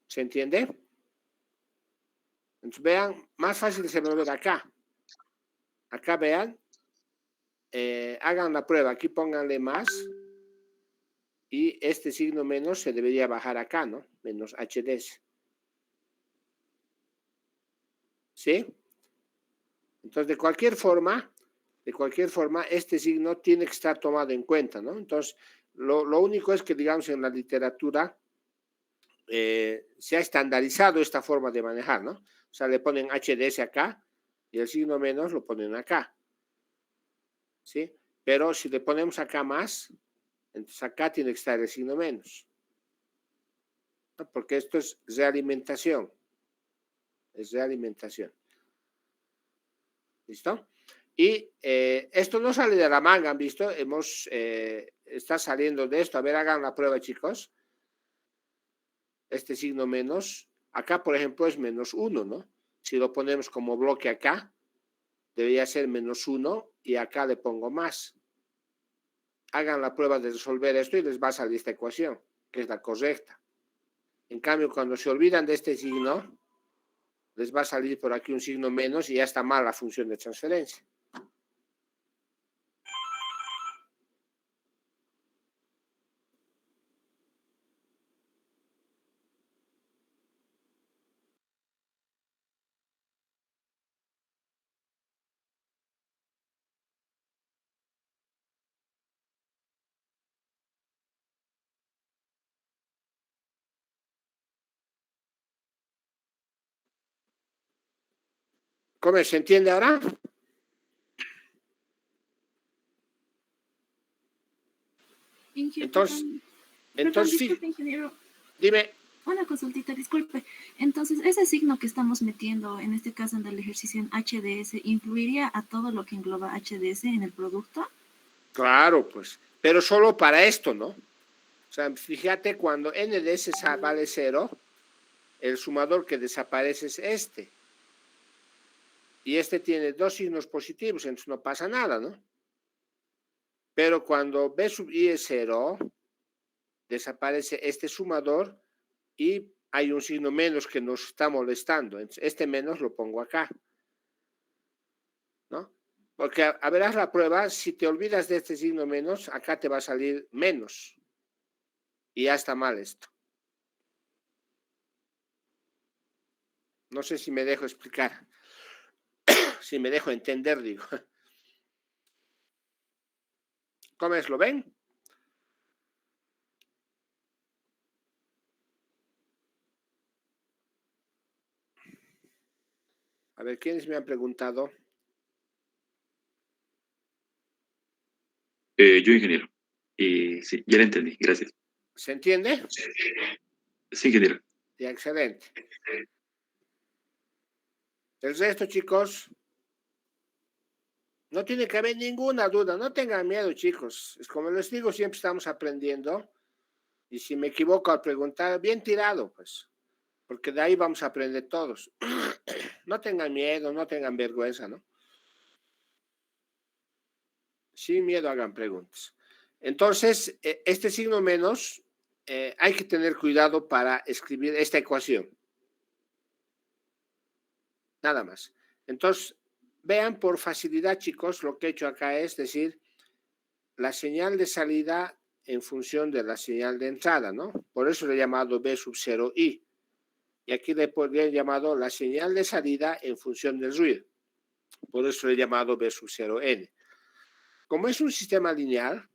¿Se entiende? Entonces, vean, más fácil se va a ver acá. Acá vean, hagan la prueba, aquí pónganle más y este signo menos se debería bajar acá, ¿no? Menos HDS. ¿Sí? Entonces, de cualquier forma, de cualquier forma, este signo tiene que estar tomado en cuenta, ¿no? Entonces, lo único es que, digamos, en la literatura se ha estandarizado esta forma de manejar, ¿no? O sea, le ponen HDS acá y el signo menos lo ponen acá, ¿sí? Pero si le ponemos acá más, entonces acá tiene que estar el signo menos, ¿no? Porque esto es realimentación. Es realimentación. ¿Listo? Y esto no sale de la manga, ¿han visto? Está saliendo de esto. A ver, hagan la prueba, chicos. Este signo menos, acá, por ejemplo, es -1, ¿no? Si lo ponemos como bloque acá, debería ser -1 y acá le pongo más. Hagan la prueba de resolver esto y les va a salir esta ecuación, que es la correcta. En cambio, cuando se olvidan de este signo, les va a salir por aquí un signo menos y ya está mal la función de transferencia. ¿Cómo se entiende ahora? Entonces, disculpe, ingeniero. Dime. Una consultita, disculpe. Entonces, ese signo que estamos metiendo, en este caso en el ejercicio en HDS, ¿influiría a todo lo que engloba HDS en el producto? Claro, pues, pero solo para esto, ¿no? O sea, fíjate, cuando NDS vale 0, el sumador que desaparece es este. Y este tiene dos signos positivos, entonces no pasa nada, ¿no? Pero cuando B sub I es 0, desaparece este sumador y hay un signo menos que nos está molestando. Entonces, este menos lo pongo acá, ¿no? Porque a verás la prueba, si te olvidas de este signo menos, acá te va a salir menos. Y ya está mal esto. No sé si me dejo explicar. Si me dejo entender, digo. ¿Cómo es? ¿Lo ven? A ver, ¿quiénes me han preguntado? Yo, ingeniero. Y sí, ya lo entendí, gracias. ¿Se entiende? Sí, ingeniero. Ya, excelente. El resto, chicos, no tiene que haber ninguna duda. No tengan miedo, chicos. Es como les digo, siempre estamos aprendiendo. Y si me equivoco al preguntar, bien tirado, pues. Porque de ahí vamos a aprender todos. No tengan miedo, no tengan vergüenza, ¿no? Sin miedo hagan preguntas. Entonces, este signo menos, hay que tener cuidado para escribir esta ecuación. Nada más. Entonces, vean por facilidad, chicos, lo que he hecho acá es decir, la señal de salida en función de la señal de entrada, ¿no? Por eso le he llamado B sub 0i. Y aquí le podría llamado la señal de salida en función del ruido. Por eso le he llamado B sub 0n. Como es un sistema lineal,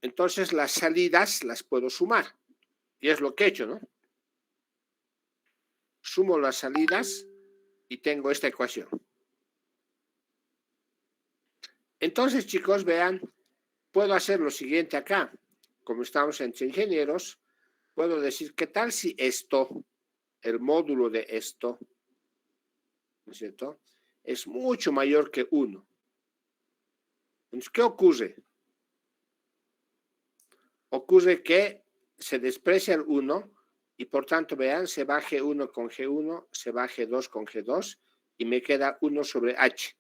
entonces las salidas las puedo sumar. Y es lo que he hecho, ¿no? Sumo las salidas y tengo esta ecuación. Entonces, chicos, vean, puedo hacer lo siguiente acá. Como estamos entre ingenieros, puedo decir, ¿qué tal si esto, el módulo de esto, ¿no es cierto?, es mucho mayor que 1. Entonces, ¿qué ocurre? Ocurre que se desprecia el 1 y por tanto, vean, se va G1 con G1, se va G2 con G2 y me queda 1 sobre H.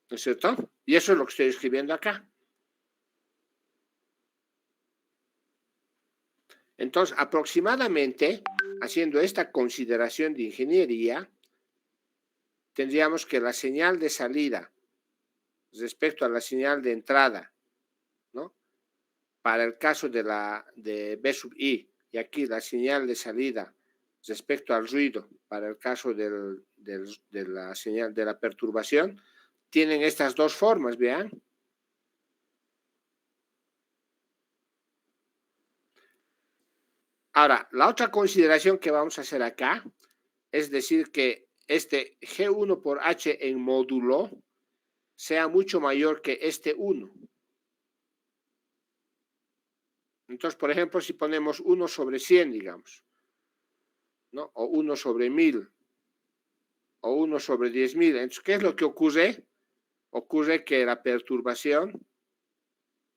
¿No es cierto? Y eso es lo que estoy escribiendo acá. Entonces, aproximadamente, haciendo esta consideración de ingeniería, tendríamos que la señal de salida respecto a la señal de entrada, ¿no? Para el caso de B sub I, y aquí la señal de salida respecto al ruido, para el caso de la señal de la perturbación, tienen estas dos formas, vean. Ahora, la otra consideración que vamos a hacer acá es decir que este G1 por H en módulo sea mucho mayor que este 1. Entonces, por ejemplo, si ponemos 1 sobre 100, digamos, ¿no? O 1 sobre 1000, o 1 sobre 10.000. Entonces, ¿qué es lo que ocurre? Ocurre que la perturbación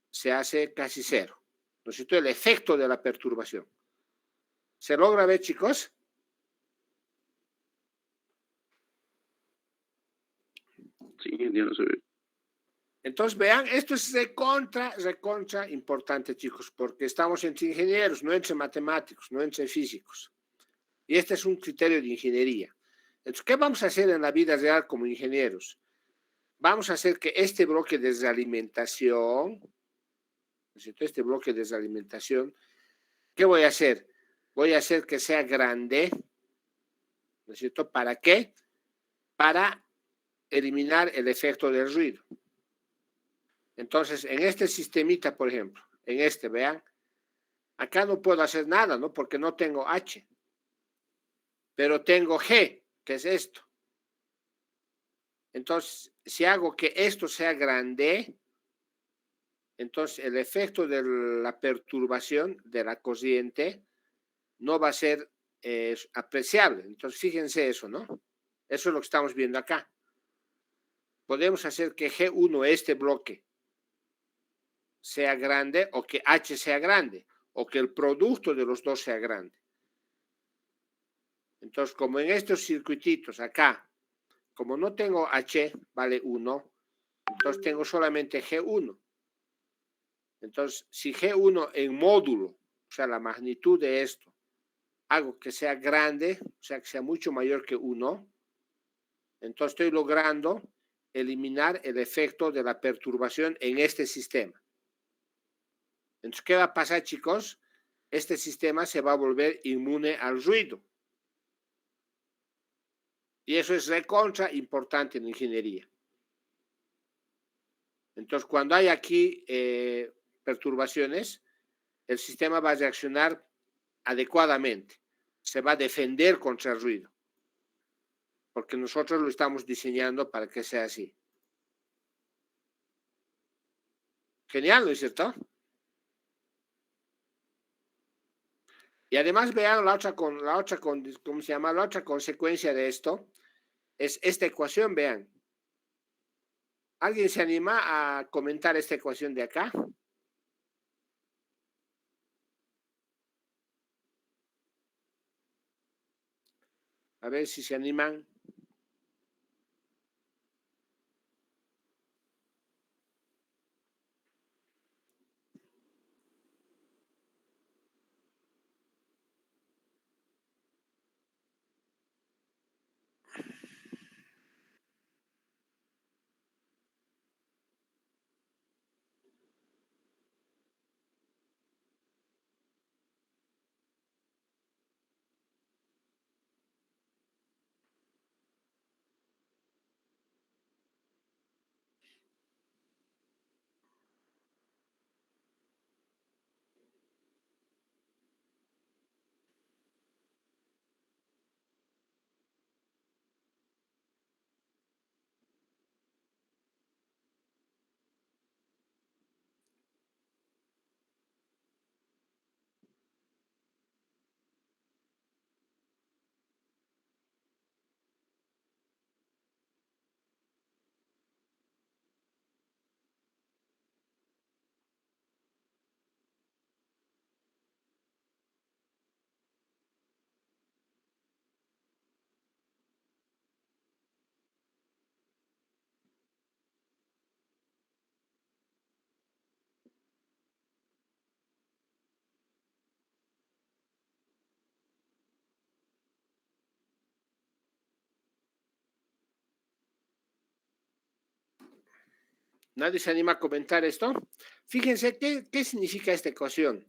se hace casi cero. ¿No es cierto? El efecto de la perturbación. ¿Se logra ver, chicos? Sí, ya no se ve. Entonces, vean, esto es recontra importante, chicos, porque estamos entre ingenieros, no entre matemáticos, no entre físicos. Y este es un criterio de ingeniería. Entonces, ¿qué vamos a hacer en la vida real como ingenieros? Vamos a hacer que este bloque de realimentación, ¿no es cierto? Este bloque de realimentación, ¿qué voy a hacer? Voy a hacer que sea grande, ¿no es cierto? ¿Para qué? Para eliminar el efecto del ruido. Entonces, en este sistemita, por ejemplo, en este, vean, acá no puedo hacer nada, ¿no? Porque no tengo H. Pero tengo G, que es esto. Entonces, si hago que esto sea grande, entonces el efecto de la perturbación de la corriente no va a ser apreciable. Entonces, fíjense eso, ¿no? Eso es lo que estamos viendo acá. Podemos hacer que G1, este bloque, sea grande o que H sea grande o que el producto de los dos sea grande. Entonces, como en estos circuititos acá, como no tengo H, vale 1, entonces tengo solamente G1. Entonces, si G1 en módulo, o sea, la magnitud de esto, hago que sea grande, o sea, que sea mucho mayor que 1, entonces estoy logrando eliminar el efecto de la perturbación en este sistema. Entonces, ¿qué va a pasar, chicos? Este sistema se va a volver inmune al ruido. Y eso es recontra importante en ingeniería. Entonces, cuando hay aquí perturbaciones, el sistema va a reaccionar adecuadamente. Se va a defender contra el ruido. Porque nosotros lo estamos diseñando para que sea así. Genial, ¿no es cierto? Y además vean la otra ¿cómo se llama? La otra consecuencia de esto es esta ecuación, vean. ¿Alguien se anima a comentar esta ecuación de acá? A ver si se animan. ¿Nadie se anima a comentar esto? Fíjense, ¿qué significa esta ecuación?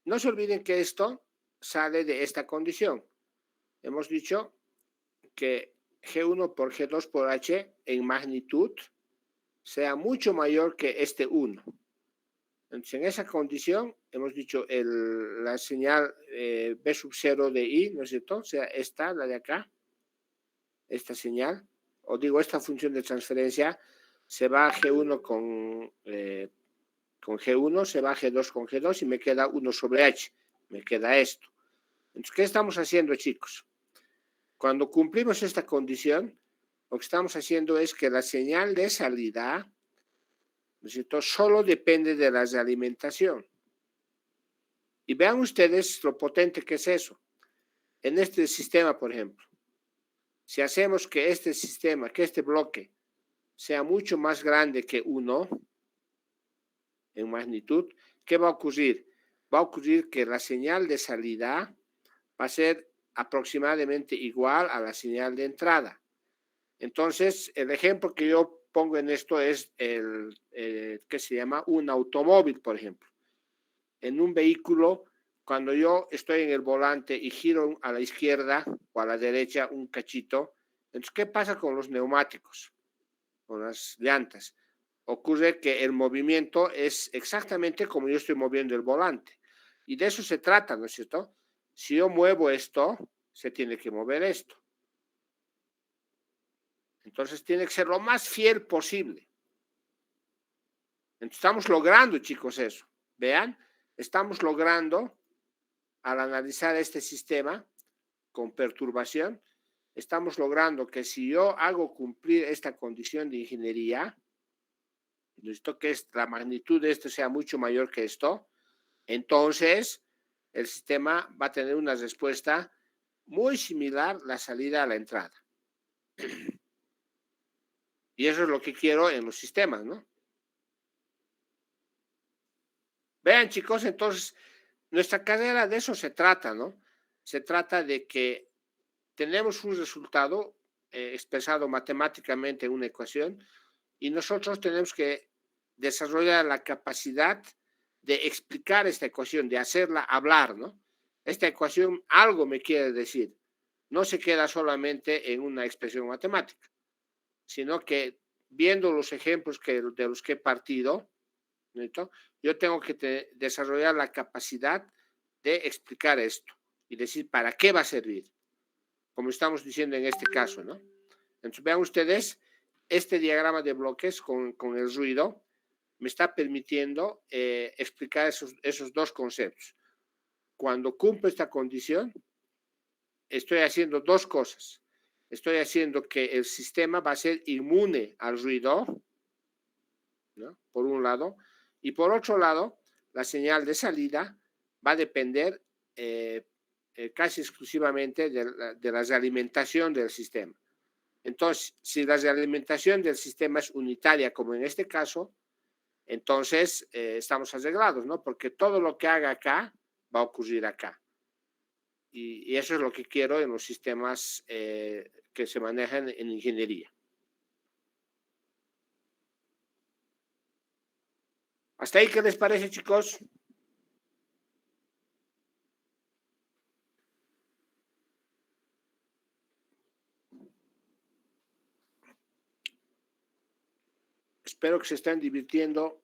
No se olviden que esto sale de esta condición. hemos dicho que G1 por G2 por H en magnitud sea mucho mayor que este 1. Entonces, en esa condición, hemos dicho la señal B sub 0 de I, ¿no es cierto? O sea, esta, la de acá, esta señal, o digo, esta función de transferencia, se va a G1 con G1, se va a G2 con G2 y me queda 1 sobre H, me queda esto. Entonces, ¿qué estamos haciendo, chicos? Cuando cumplimos esta condición, lo que estamos haciendo es que la señal de salida, ¿no es cierto?, solo depende de la realimentación. Y vean ustedes lo potente que es eso. En este sistema, por ejemplo, si hacemos que este sistema, que este bloque, sea mucho más grande que 1 en magnitud, ¿qué va a ocurrir? Va a ocurrir que la señal de salida va a ser aproximadamente igual a la señal de entrada. Entonces, el ejemplo que yo pongo en esto es que se llama un automóvil, por ejemplo. En un vehículo, cuando yo estoy en el volante y giro a la izquierda o a la derecha un cachito, entonces, ¿qué pasa con los neumáticos? Con las llantas. Ocurre que el movimiento es exactamente como yo estoy moviendo el volante. Y de eso se trata, ¿no es cierto? Si yo muevo esto, se tiene que mover esto. Entonces tiene que ser lo más fiel posible. Entonces, estamos logrando, chicos, eso. Vean, estamos logrando, al analizar este sistema con perturbación, estamos logrando que si yo hago cumplir esta condición de ingeniería, esto que es la magnitud de esto sea mucho mayor que esto, entonces el sistema va a tener una respuesta muy similar a la salida a la entrada. Y eso es lo que quiero en los sistemas, ¿no? Vean, chicos, entonces, nuestra carrera de eso se trata, ¿no? Se trata de que tenemos un resultado expresado matemáticamente en una ecuación y nosotros tenemos que desarrollar la capacidad de explicar esta ecuación, de hacerla hablar, ¿no? Esta ecuación algo me quiere decir. No se queda solamente en una expresión matemática, sino que viendo los ejemplos de los que he partido, ¿no? Yo tengo que desarrollar la capacidad de explicar esto y decir para qué va a servir, como estamos diciendo en este caso, ¿no? Entonces, vean ustedes, este diagrama de bloques con el ruido me está permitiendo explicar esos dos conceptos. Cuando cumplo esta condición, estoy haciendo dos cosas. Estoy haciendo que el sistema va a ser inmune al ruido, ¿no? Por un lado, y por otro lado, la señal de salida va a depender casi exclusivamente de la realimentación del sistema. Entonces, si la realimentación del sistema es unitaria, como en este caso, entonces estamos arreglados, ¿no? Porque todo lo que haga acá va a ocurrir acá. Y eso es lo que quiero en los sistemas que se manejan en ingeniería. ¿Hasta ahí qué les parece, chicos? Espero que se estén divirtiendo.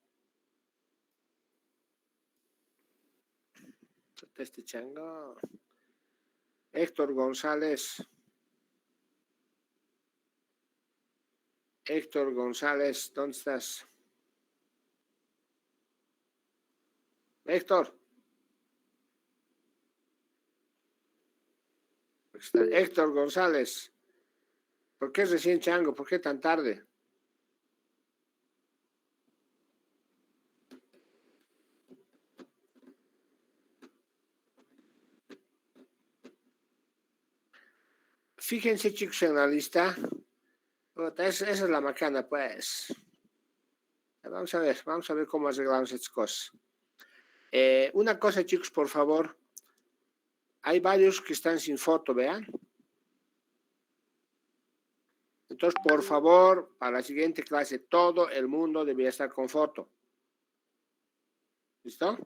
Este chango. Héctor González. Héctor González, ¿dónde estás? Héctor. Está Héctor González. ¿Por qué recién chango? ¿Por qué tan tarde? Fíjense, chicos, en la lista. Esa es la macana, pues. Vamos a ver cómo arreglamos estas cosas. Una cosa, chicos, por favor. Hay varios que están sin foto, vean. Entonces, por favor, para la siguiente clase, todo el mundo debería estar con foto. ¿Listo?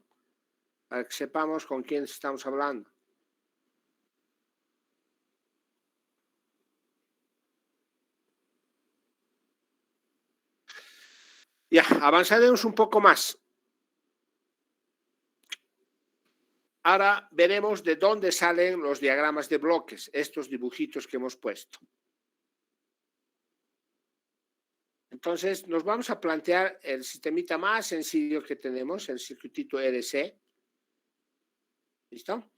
Para que sepamos con quién estamos hablando. Ya, avanzaremos un poco más. Ahora veremos de dónde salen los diagramas de bloques, estos dibujitos que hemos puesto. Entonces, nos vamos a plantear el sistemita más sencillo que tenemos, el circuitito RC. ¿Listo?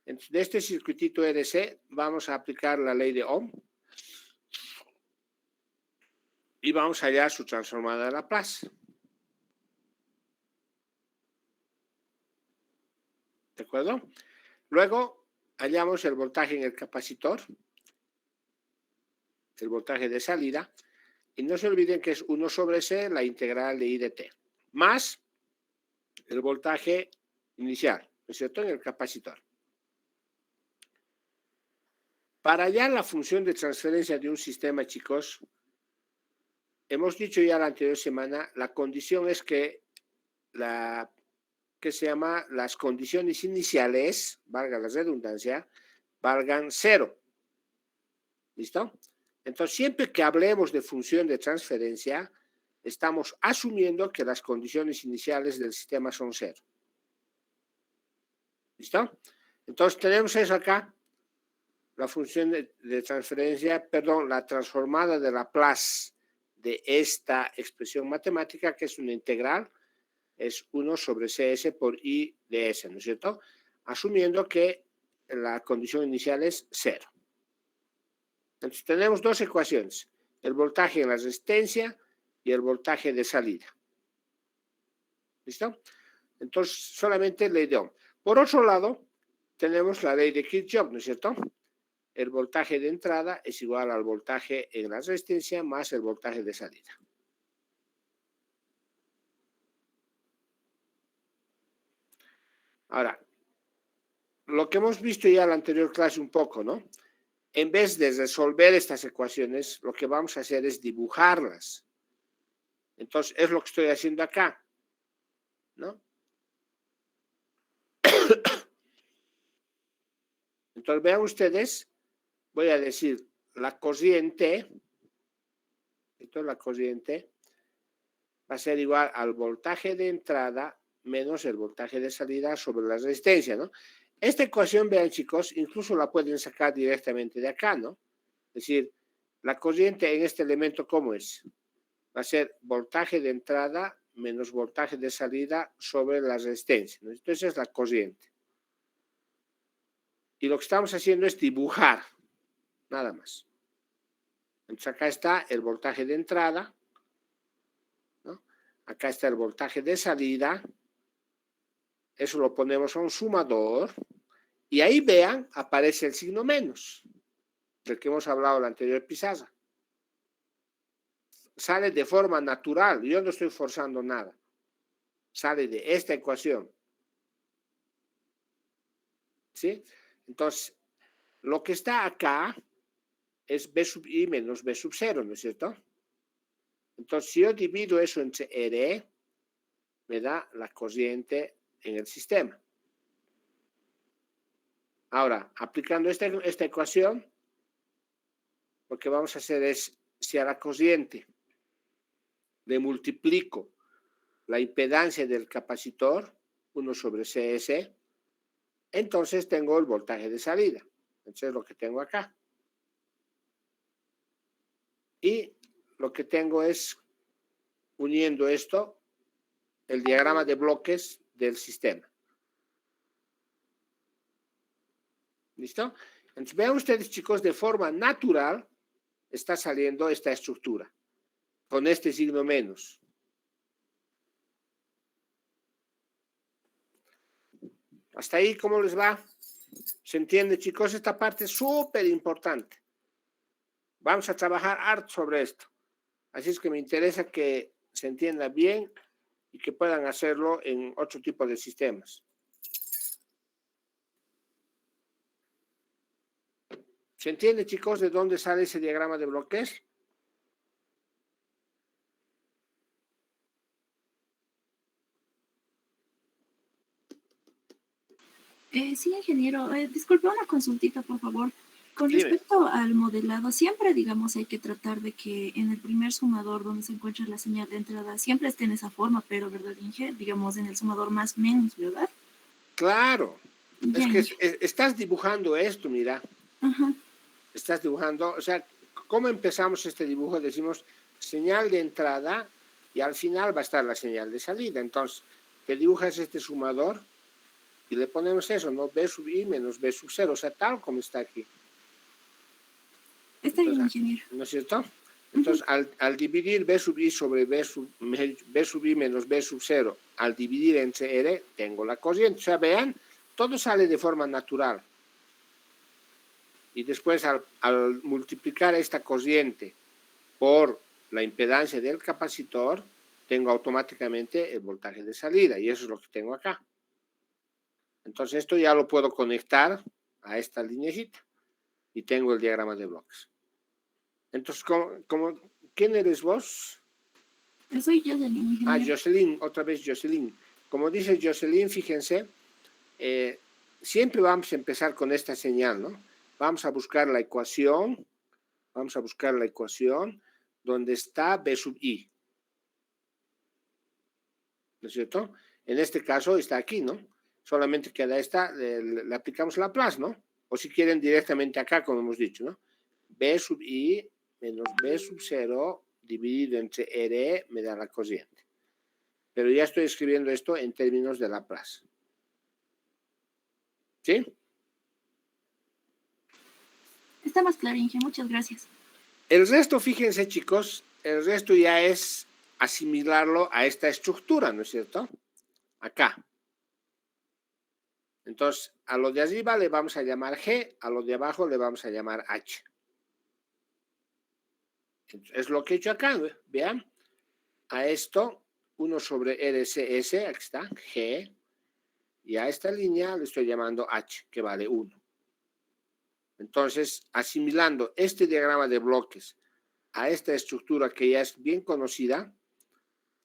Entonces, de este circuitito RC vamos a aplicar la ley de Ohm y vamos a hallar su transformada de Laplace. ¿De acuerdo? Luego hallamos el voltaje en el capacitor, el voltaje de salida, y no se olviden que es 1 sobre C, la integral de I de t, más el voltaje inicial, ¿no es cierto?, en el capacitor. Para hallar la función de transferencia de un sistema, chicos, hemos dicho ya la anterior semana, la condición es que se llama las condiciones iniciales, valga la redundancia, valgan 0. ¿Listo? Entonces, siempre que hablemos de función de transferencia, estamos asumiendo que las condiciones iniciales del sistema son 0. ¿Listo? Entonces, tenemos eso acá, la función de transferencia, perdón, la transformada de Laplace de esta expresión matemática, que es una integral, es 1 sobre CS por I de S, ¿no es cierto? Asumiendo que la condición inicial es 0. Entonces tenemos dos ecuaciones, el voltaje en la resistencia y el voltaje de salida. ¿Listo? Entonces solamente ley de Ohm. Por otro lado, tenemos la ley de Kirchhoff, ¿no es cierto? El voltaje de entrada es igual al voltaje en la resistencia más el voltaje de salida. Ahora, lo que hemos visto ya en la anterior clase un poco, ¿no? En vez de resolver estas ecuaciones, lo que vamos a hacer es dibujarlas. Entonces, es lo que estoy haciendo acá, ¿no? Entonces, vean ustedes, voy a decir la corriente, entonces la corriente va a ser igual al voltaje de entrada menos el voltaje de salida sobre la resistencia, ¿no? Esta ecuación, vean chicos, incluso la pueden sacar directamente de acá, ¿no? Es decir, la corriente en este elemento, ¿cómo es? Va a ser voltaje de entrada menos voltaje de salida sobre la resistencia, ¿no? Entonces es la corriente. Y lo que estamos haciendo es dibujar, nada más. Entonces acá está el voltaje de entrada, ¿no? Acá está el voltaje de salida, eso lo ponemos a un sumador, y ahí vean, aparece el signo menos, del que hemos hablado en la anterior pizarra. Sale de forma natural, yo no estoy forzando nada. Sale de esta ecuación. ¿Sí? Entonces, lo que está acá es B sub I menos B sub 0, ¿no es cierto? Entonces, si yo divido eso entre R, me da la corriente en el sistema. Ahora, aplicando esta ecuación, lo que vamos a hacer es, si a la corriente le multiplico la impedancia del capacitor, 1 sobre CS, entonces tengo el voltaje de salida. Entonces es lo que tengo acá. Y lo que tengo es, uniendo esto, el diagrama de bloques del sistema. ¿Listo? Entonces vean ustedes, chicos, de forma natural está saliendo esta estructura, con este signo menos. Hasta ahí, ¿cómo les va? ¿Se entiende, chicos? Esta parte es súper importante. Vamos a trabajar harto sobre esto. Así es que me interesa que se entienda bien y que puedan hacerlo en otro tipo de sistemas. ¿Se entiende, chicos, de dónde sale ese diagrama de bloques? Sí, ingeniero. Disculpe, una consultita, por favor. Con Dime. respecto al modelado, siempre, digamos, hay que tratar de que en el primer sumador donde se encuentra la señal de entrada siempre esté en esa forma, pero, ¿verdad, Inge? Digamos, en el sumador más menos, ¿verdad? Claro. Ya, Es que Inge. estás dibujando esto, mira. Ajá. Estás dibujando, o sea, ¿cómo empezamos este dibujo? Decimos señal de entrada y al final va a estar la señal de salida. Entonces, te dibujas este sumador y le ponemos eso, ¿no? B sub I menos B sub 0, o sea, tal como está aquí. Está bien, Entonces, ingeniero. ¿no es cierto? Entonces, al dividir B sub I sobre B sub I menos B sub 0, al dividir entre R, tengo la corriente. O sea, vean, todo sale de forma natural. Y después, al multiplicar esta corriente por la impedancia del capacitor, tengo automáticamente el voltaje de salida. Y eso es lo que tengo acá. Entonces, esto ya lo puedo conectar a esta lineecita. Y tengo el diagrama de bloques. Entonces, ¿quién eres vos? Yo soy Jocelyn, ingeniero. Ah, Jocelyn, otra vez Jocelyn. Como dice Jocelyn, fíjense, siempre vamos a empezar con esta señal, ¿no? Vamos a buscar la ecuación donde está B sub I. ¿No es cierto? En este caso está aquí, ¿no? Solamente queda esta, le aplicamos Laplace, ¿no? O si quieren directamente acá, como hemos dicho, ¿no? B sub I menos B sub 0 dividido entre R me da la corriente. Pero ya estoy escribiendo esto en términos de Laplace. ¿Sí? Está más claro, Inge. Muchas gracias. El resto, fíjense, chicos, el resto ya es asimilarlo a esta estructura, ¿no es cierto? Acá. Entonces, a lo de arriba le vamos a llamar G, a lo de abajo le vamos a llamar H. Es lo que he hecho acá, ¿no? Vean. A esto, 1 sobre RCS, aquí está, G, y a esta línea le estoy llamando H, que vale 1. Entonces, asimilando este diagrama de bloques a esta estructura que ya es bien conocida,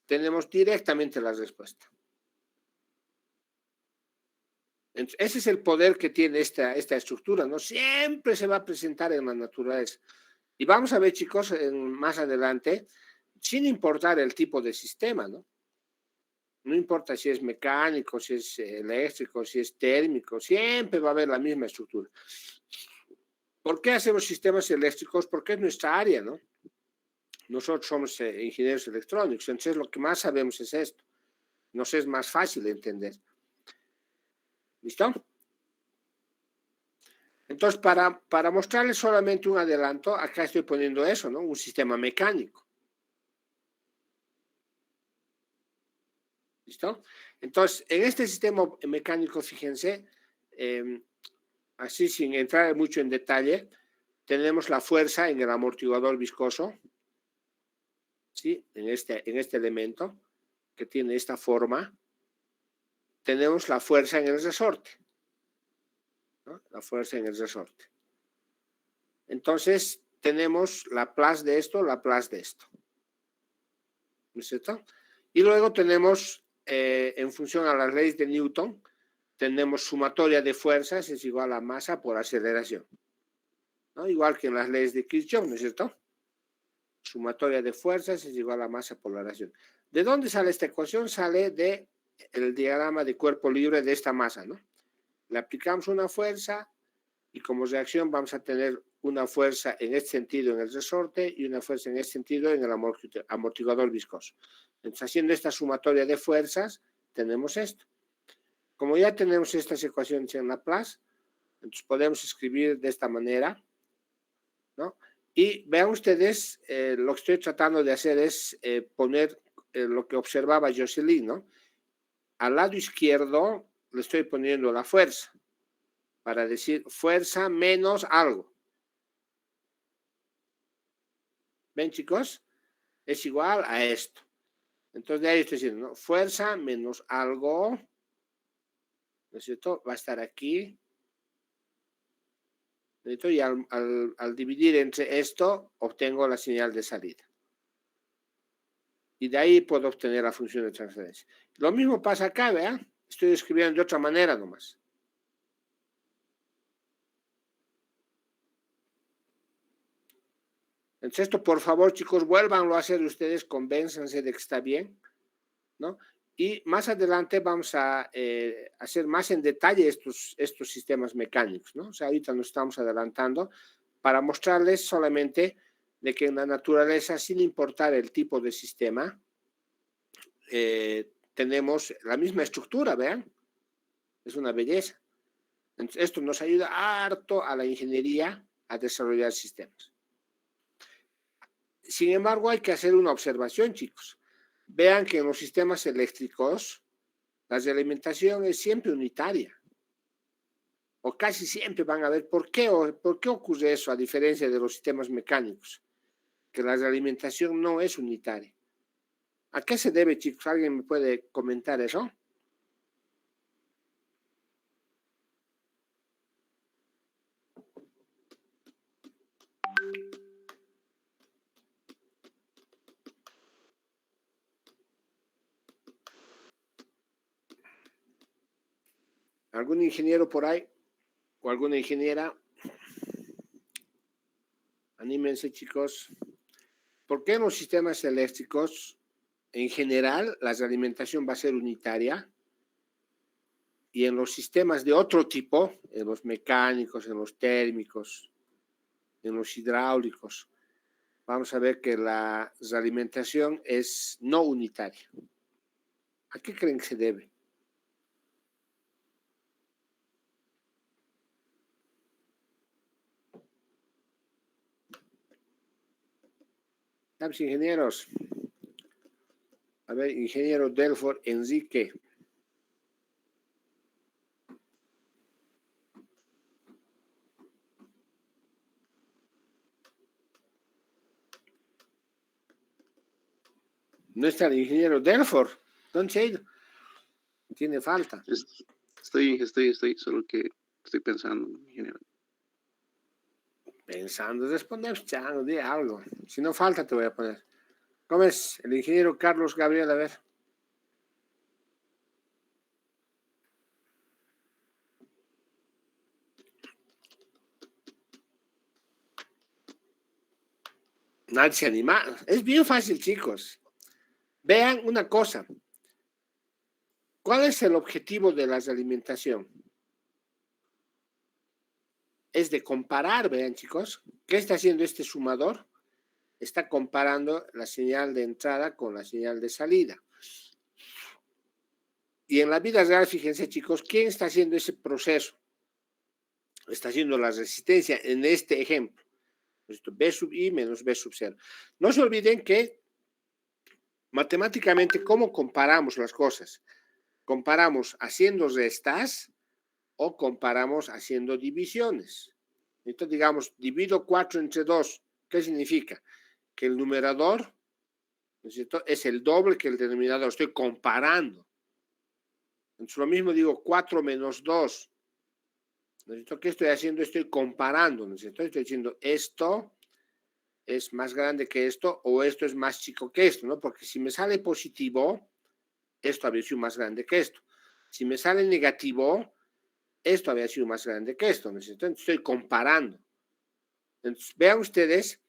tenemos directamente la respuesta. Entonces, ese es el poder que tiene esta estructura, ¿no? Siempre se va a presentar en la naturaleza. Y vamos a ver, chicos, más adelante, sin importar el tipo de sistema, ¿no? No importa si es mecánico, si es eléctrico, si es térmico, siempre va a haber la misma estructura. ¿Por qué hacemos sistemas eléctricos? Porque es nuestra área, ¿no? Nosotros somos ingenieros electrónicos, entonces lo que más sabemos es esto. Nos es más fácil de entender. ¿Listo? Entonces, para mostrarles solamente un adelanto, acá estoy poniendo eso, ¿no? Un sistema mecánico. ¿Listo? Entonces, en este sistema mecánico, fíjense, así sin entrar mucho en detalle, tenemos la fuerza en el amortiguador viscoso, ¿sí? En este elemento, que tiene esta forma. Tenemos la fuerza en el resorte, ¿no? La fuerza en el resorte. Entonces, tenemos Laplace de esto, Laplace de esto. ¿No es cierto? Y luego tenemos, en función a las leyes de Newton, tenemos sumatoria de fuerzas es igual a masa por aceleración, ¿no? Igual que en las leyes de Kirchhoff, ¿no es cierto? Sumatoria de fuerzas es igual a masa por la aceleración. ¿De dónde sale esta ecuación? Sale del diagrama de cuerpo libre de esta masa, ¿no? Le aplicamos una fuerza y como reacción vamos a tener una fuerza en este sentido en el resorte y una fuerza en este sentido en el amortiguador viscoso. Entonces, haciendo esta sumatoria de fuerzas, tenemos esto. Como ya tenemos estas ecuaciones en Laplace, entonces podemos escribir de esta manera, ¿no? Y vean ustedes, lo que estoy tratando de hacer es poner lo que observaba Jocelyn, ¿no? Al lado izquierdo le estoy poniendo la fuerza, para decir fuerza menos algo. ¿Ven, chicos? Es igual a esto. Entonces, de ahí estoy diciendo, ¿no? Fuerza menos algo, ¿no es cierto? Va a estar aquí. Y al dividir entre esto, obtengo la señal de salida. Y de ahí puedo obtener la función de transferencia. Lo mismo pasa acá, ¿vean? Estoy escribiendo de otra manera nomás. Entonces, esto, por favor, chicos, vuélvanlo a hacer ustedes, convénzanse de que está bien, ¿no? Y más adelante vamos a hacer más en detalle estos sistemas mecánicos, ¿no? O sea, ahorita nos estamos adelantando para mostrarles solamente de que en la naturaleza, sin importar el tipo de sistema, tenemos la misma estructura, vean, es una belleza. Entonces, esto nos ayuda harto a la ingeniería a desarrollar sistemas. Sin embargo, hay que hacer una observación, chicos. Vean que en los sistemas eléctricos, la realimentación es siempre unitaria. O casi siempre van a ver por qué ocurre eso, a diferencia de los sistemas mecánicos, que la realimentación no es unitaria. ¿A qué se debe, chicos? ¿Alguien me puede comentar eso? ¿Algún ingeniero por ahí? ¿O alguna ingeniera? Anímense, chicos. ¿Por qué en los sistemas eléctricos, en general, la realimentación va a ser unitaria? Y en los sistemas de otro tipo, en los mecánicos, en los térmicos, en los hidráulicos, vamos a ver que la realimentación es no unitaria. ¿A qué creen que se debe? ¿Sabes, ingenieros? A ver, ingeniero Delfort Enrique. No está el ingeniero Delfort. ¿Dónde se ha ido? Tiene falta. Estoy, solo que estoy pensando, ingeniero. Pensando, responder, chano, di algo. Si no falta, te voy a poner. ¿Cómo es? El ingeniero Carlos Gabriel, a ver. Nadie se anima. Es bien fácil, chicos. Vean una cosa. ¿Cuál es el objetivo de la realimentación? Es de comparar, vean, chicos. ¿Qué está haciendo este sumador? Está comparando la señal de entrada con la señal de salida. Y en la vida real, fíjense, chicos, ¿quién está haciendo ese proceso? Está haciendo la resistencia en este ejemplo. Esto, B sub I menos B sub 0. No se olviden que matemáticamente, ¿cómo comparamos las cosas? Comparamos haciendo restas o comparamos haciendo divisiones. Entonces, digamos, divido 4 entre 2. ¿Qué significa? Que el numerador, ¿no es cierto?, es el doble que el denominador. Estoy comparando. Entonces, lo mismo digo 4 menos 2. ¿No es cierto? ¿Qué estoy haciendo? Estoy comparando. ¿No es cierto? Estoy diciendo esto es más grande que esto o esto es más chico que esto, ¿no? Porque si me sale positivo, esto habría sido más grande que esto. Si me sale negativo, esto había sido más grande que esto, ¿no es cierto? Entonces estoy comparando. Entonces, vean ustedes,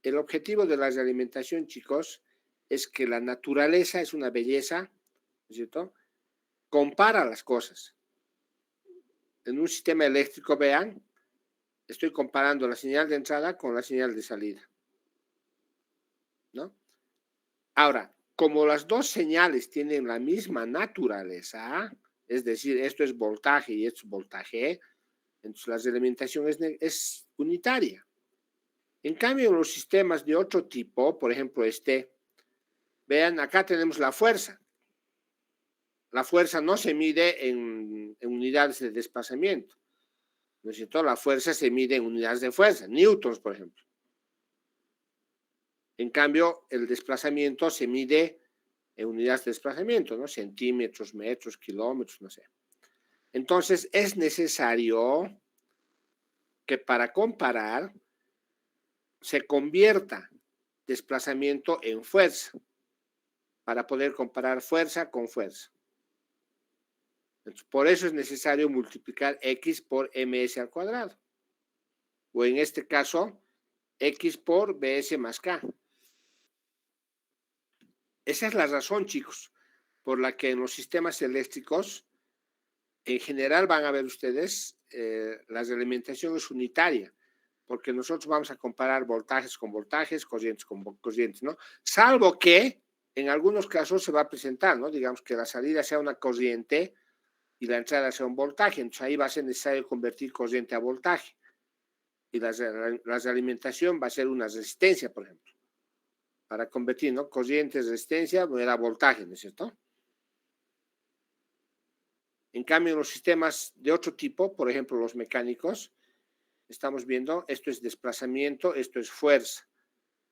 el objetivo de la realimentación, chicos, es que la naturaleza es una belleza, ¿no es cierto? Compara las cosas. En un sistema eléctrico, vean, estoy comparando la señal de entrada con la señal de salida, ¿no? Ahora, como las dos señales tienen la misma naturaleza, es decir, esto es voltaje y esto es voltaje, entonces la realimentación es unitaria. En cambio, en los sistemas de otro tipo, por ejemplo vean, acá tenemos la fuerza. La fuerza no se mide en unidades de desplazamiento, ¿no es cierto? La fuerza se mide en unidades de fuerza, newtons, por ejemplo. En cambio, el desplazamiento se mide en unidades de desplazamiento, ¿no? Centímetros, metros, kilómetros, no sé. Entonces, es necesario que para comparar se convierta desplazamiento en fuerza para poder comparar fuerza con fuerza. Entonces, por eso es necesario multiplicar X por ms al cuadrado. O en este caso, X por BS más K. Esa es la razón, chicos, por la que en los sistemas eléctricos, en general van a ver ustedes, la realimentación es unitaria, porque nosotros vamos a comparar voltajes con voltajes, corrientes con corrientes, ¿no? Salvo que en algunos casos se va a presentar, ¿no? Digamos que la salida sea una corriente y la entrada sea un voltaje, entonces ahí va a ser necesario convertir corriente a voltaje. Y la realimentación va a ser una resistencia, por ejemplo. Para convertir, ¿no? Corriente, resistencia, me da voltaje, ¿no es cierto? En cambio, en los sistemas de otro tipo, por ejemplo, los mecánicos, estamos viendo, esto es desplazamiento, esto es fuerza.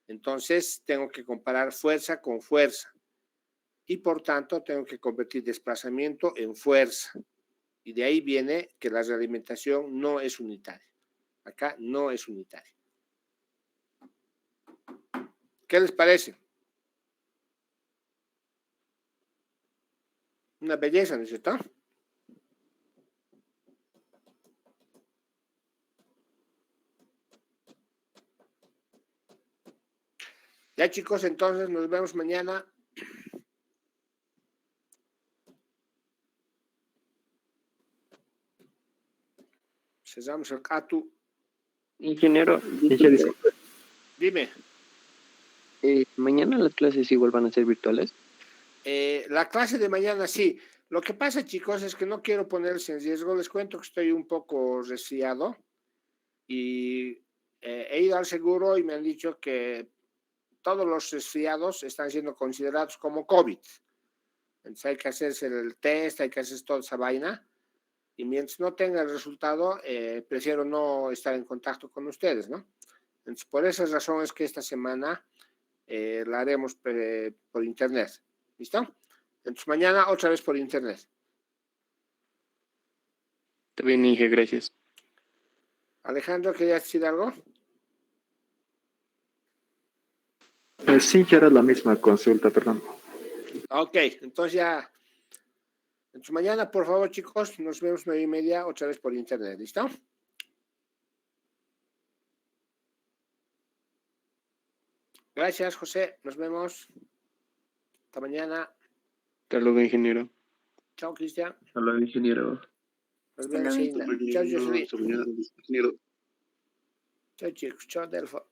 Entonces, tengo que comparar fuerza con fuerza. Y por tanto, tengo que convertir desplazamiento en fuerza. Y de ahí viene que la realimentación no es unitaria. Acá no es unitaria. ¿Qué les parece? Una belleza, ¿no es cierto? Ya, chicos, entonces nos vemos mañana. Cerramos el CATU. Ingeniero, Dime. mañana las clases igual van a ser virtuales. La clase de mañana sí. Lo que pasa, chicos, es que no quiero ponerse en riesgo. Les cuento que estoy un poco resfriado y he ido al seguro y me han dicho que todos los resfriados están siendo considerados como COVID. Entonces hay que hacerse el test, hay que hacerse toda esa vaina. Y mientras no tenga el resultado, prefiero no estar en contacto con ustedes, ¿no? Entonces, por esa razón es que esta semana la haremos por internet. ¿Listo? Entonces, mañana otra vez por internet. Está bien, Inge, gracias. Alejandro, ¿querías decir algo? Sí, ya era la misma consulta, perdón. Ok, entonces ya. Entonces, mañana, por favor, chicos, nos vemos 9:30 otra vez por internet. ¿Listo? Gracias, José. Nos vemos. Hasta mañana. Hasta luego, ingeniero. Chao, Cristian. Hasta luego, ingeniero. Nos vemos, Sheila. Chao, Jocelyn. Ingeniero. Chao, chicos. Chao, Delfo.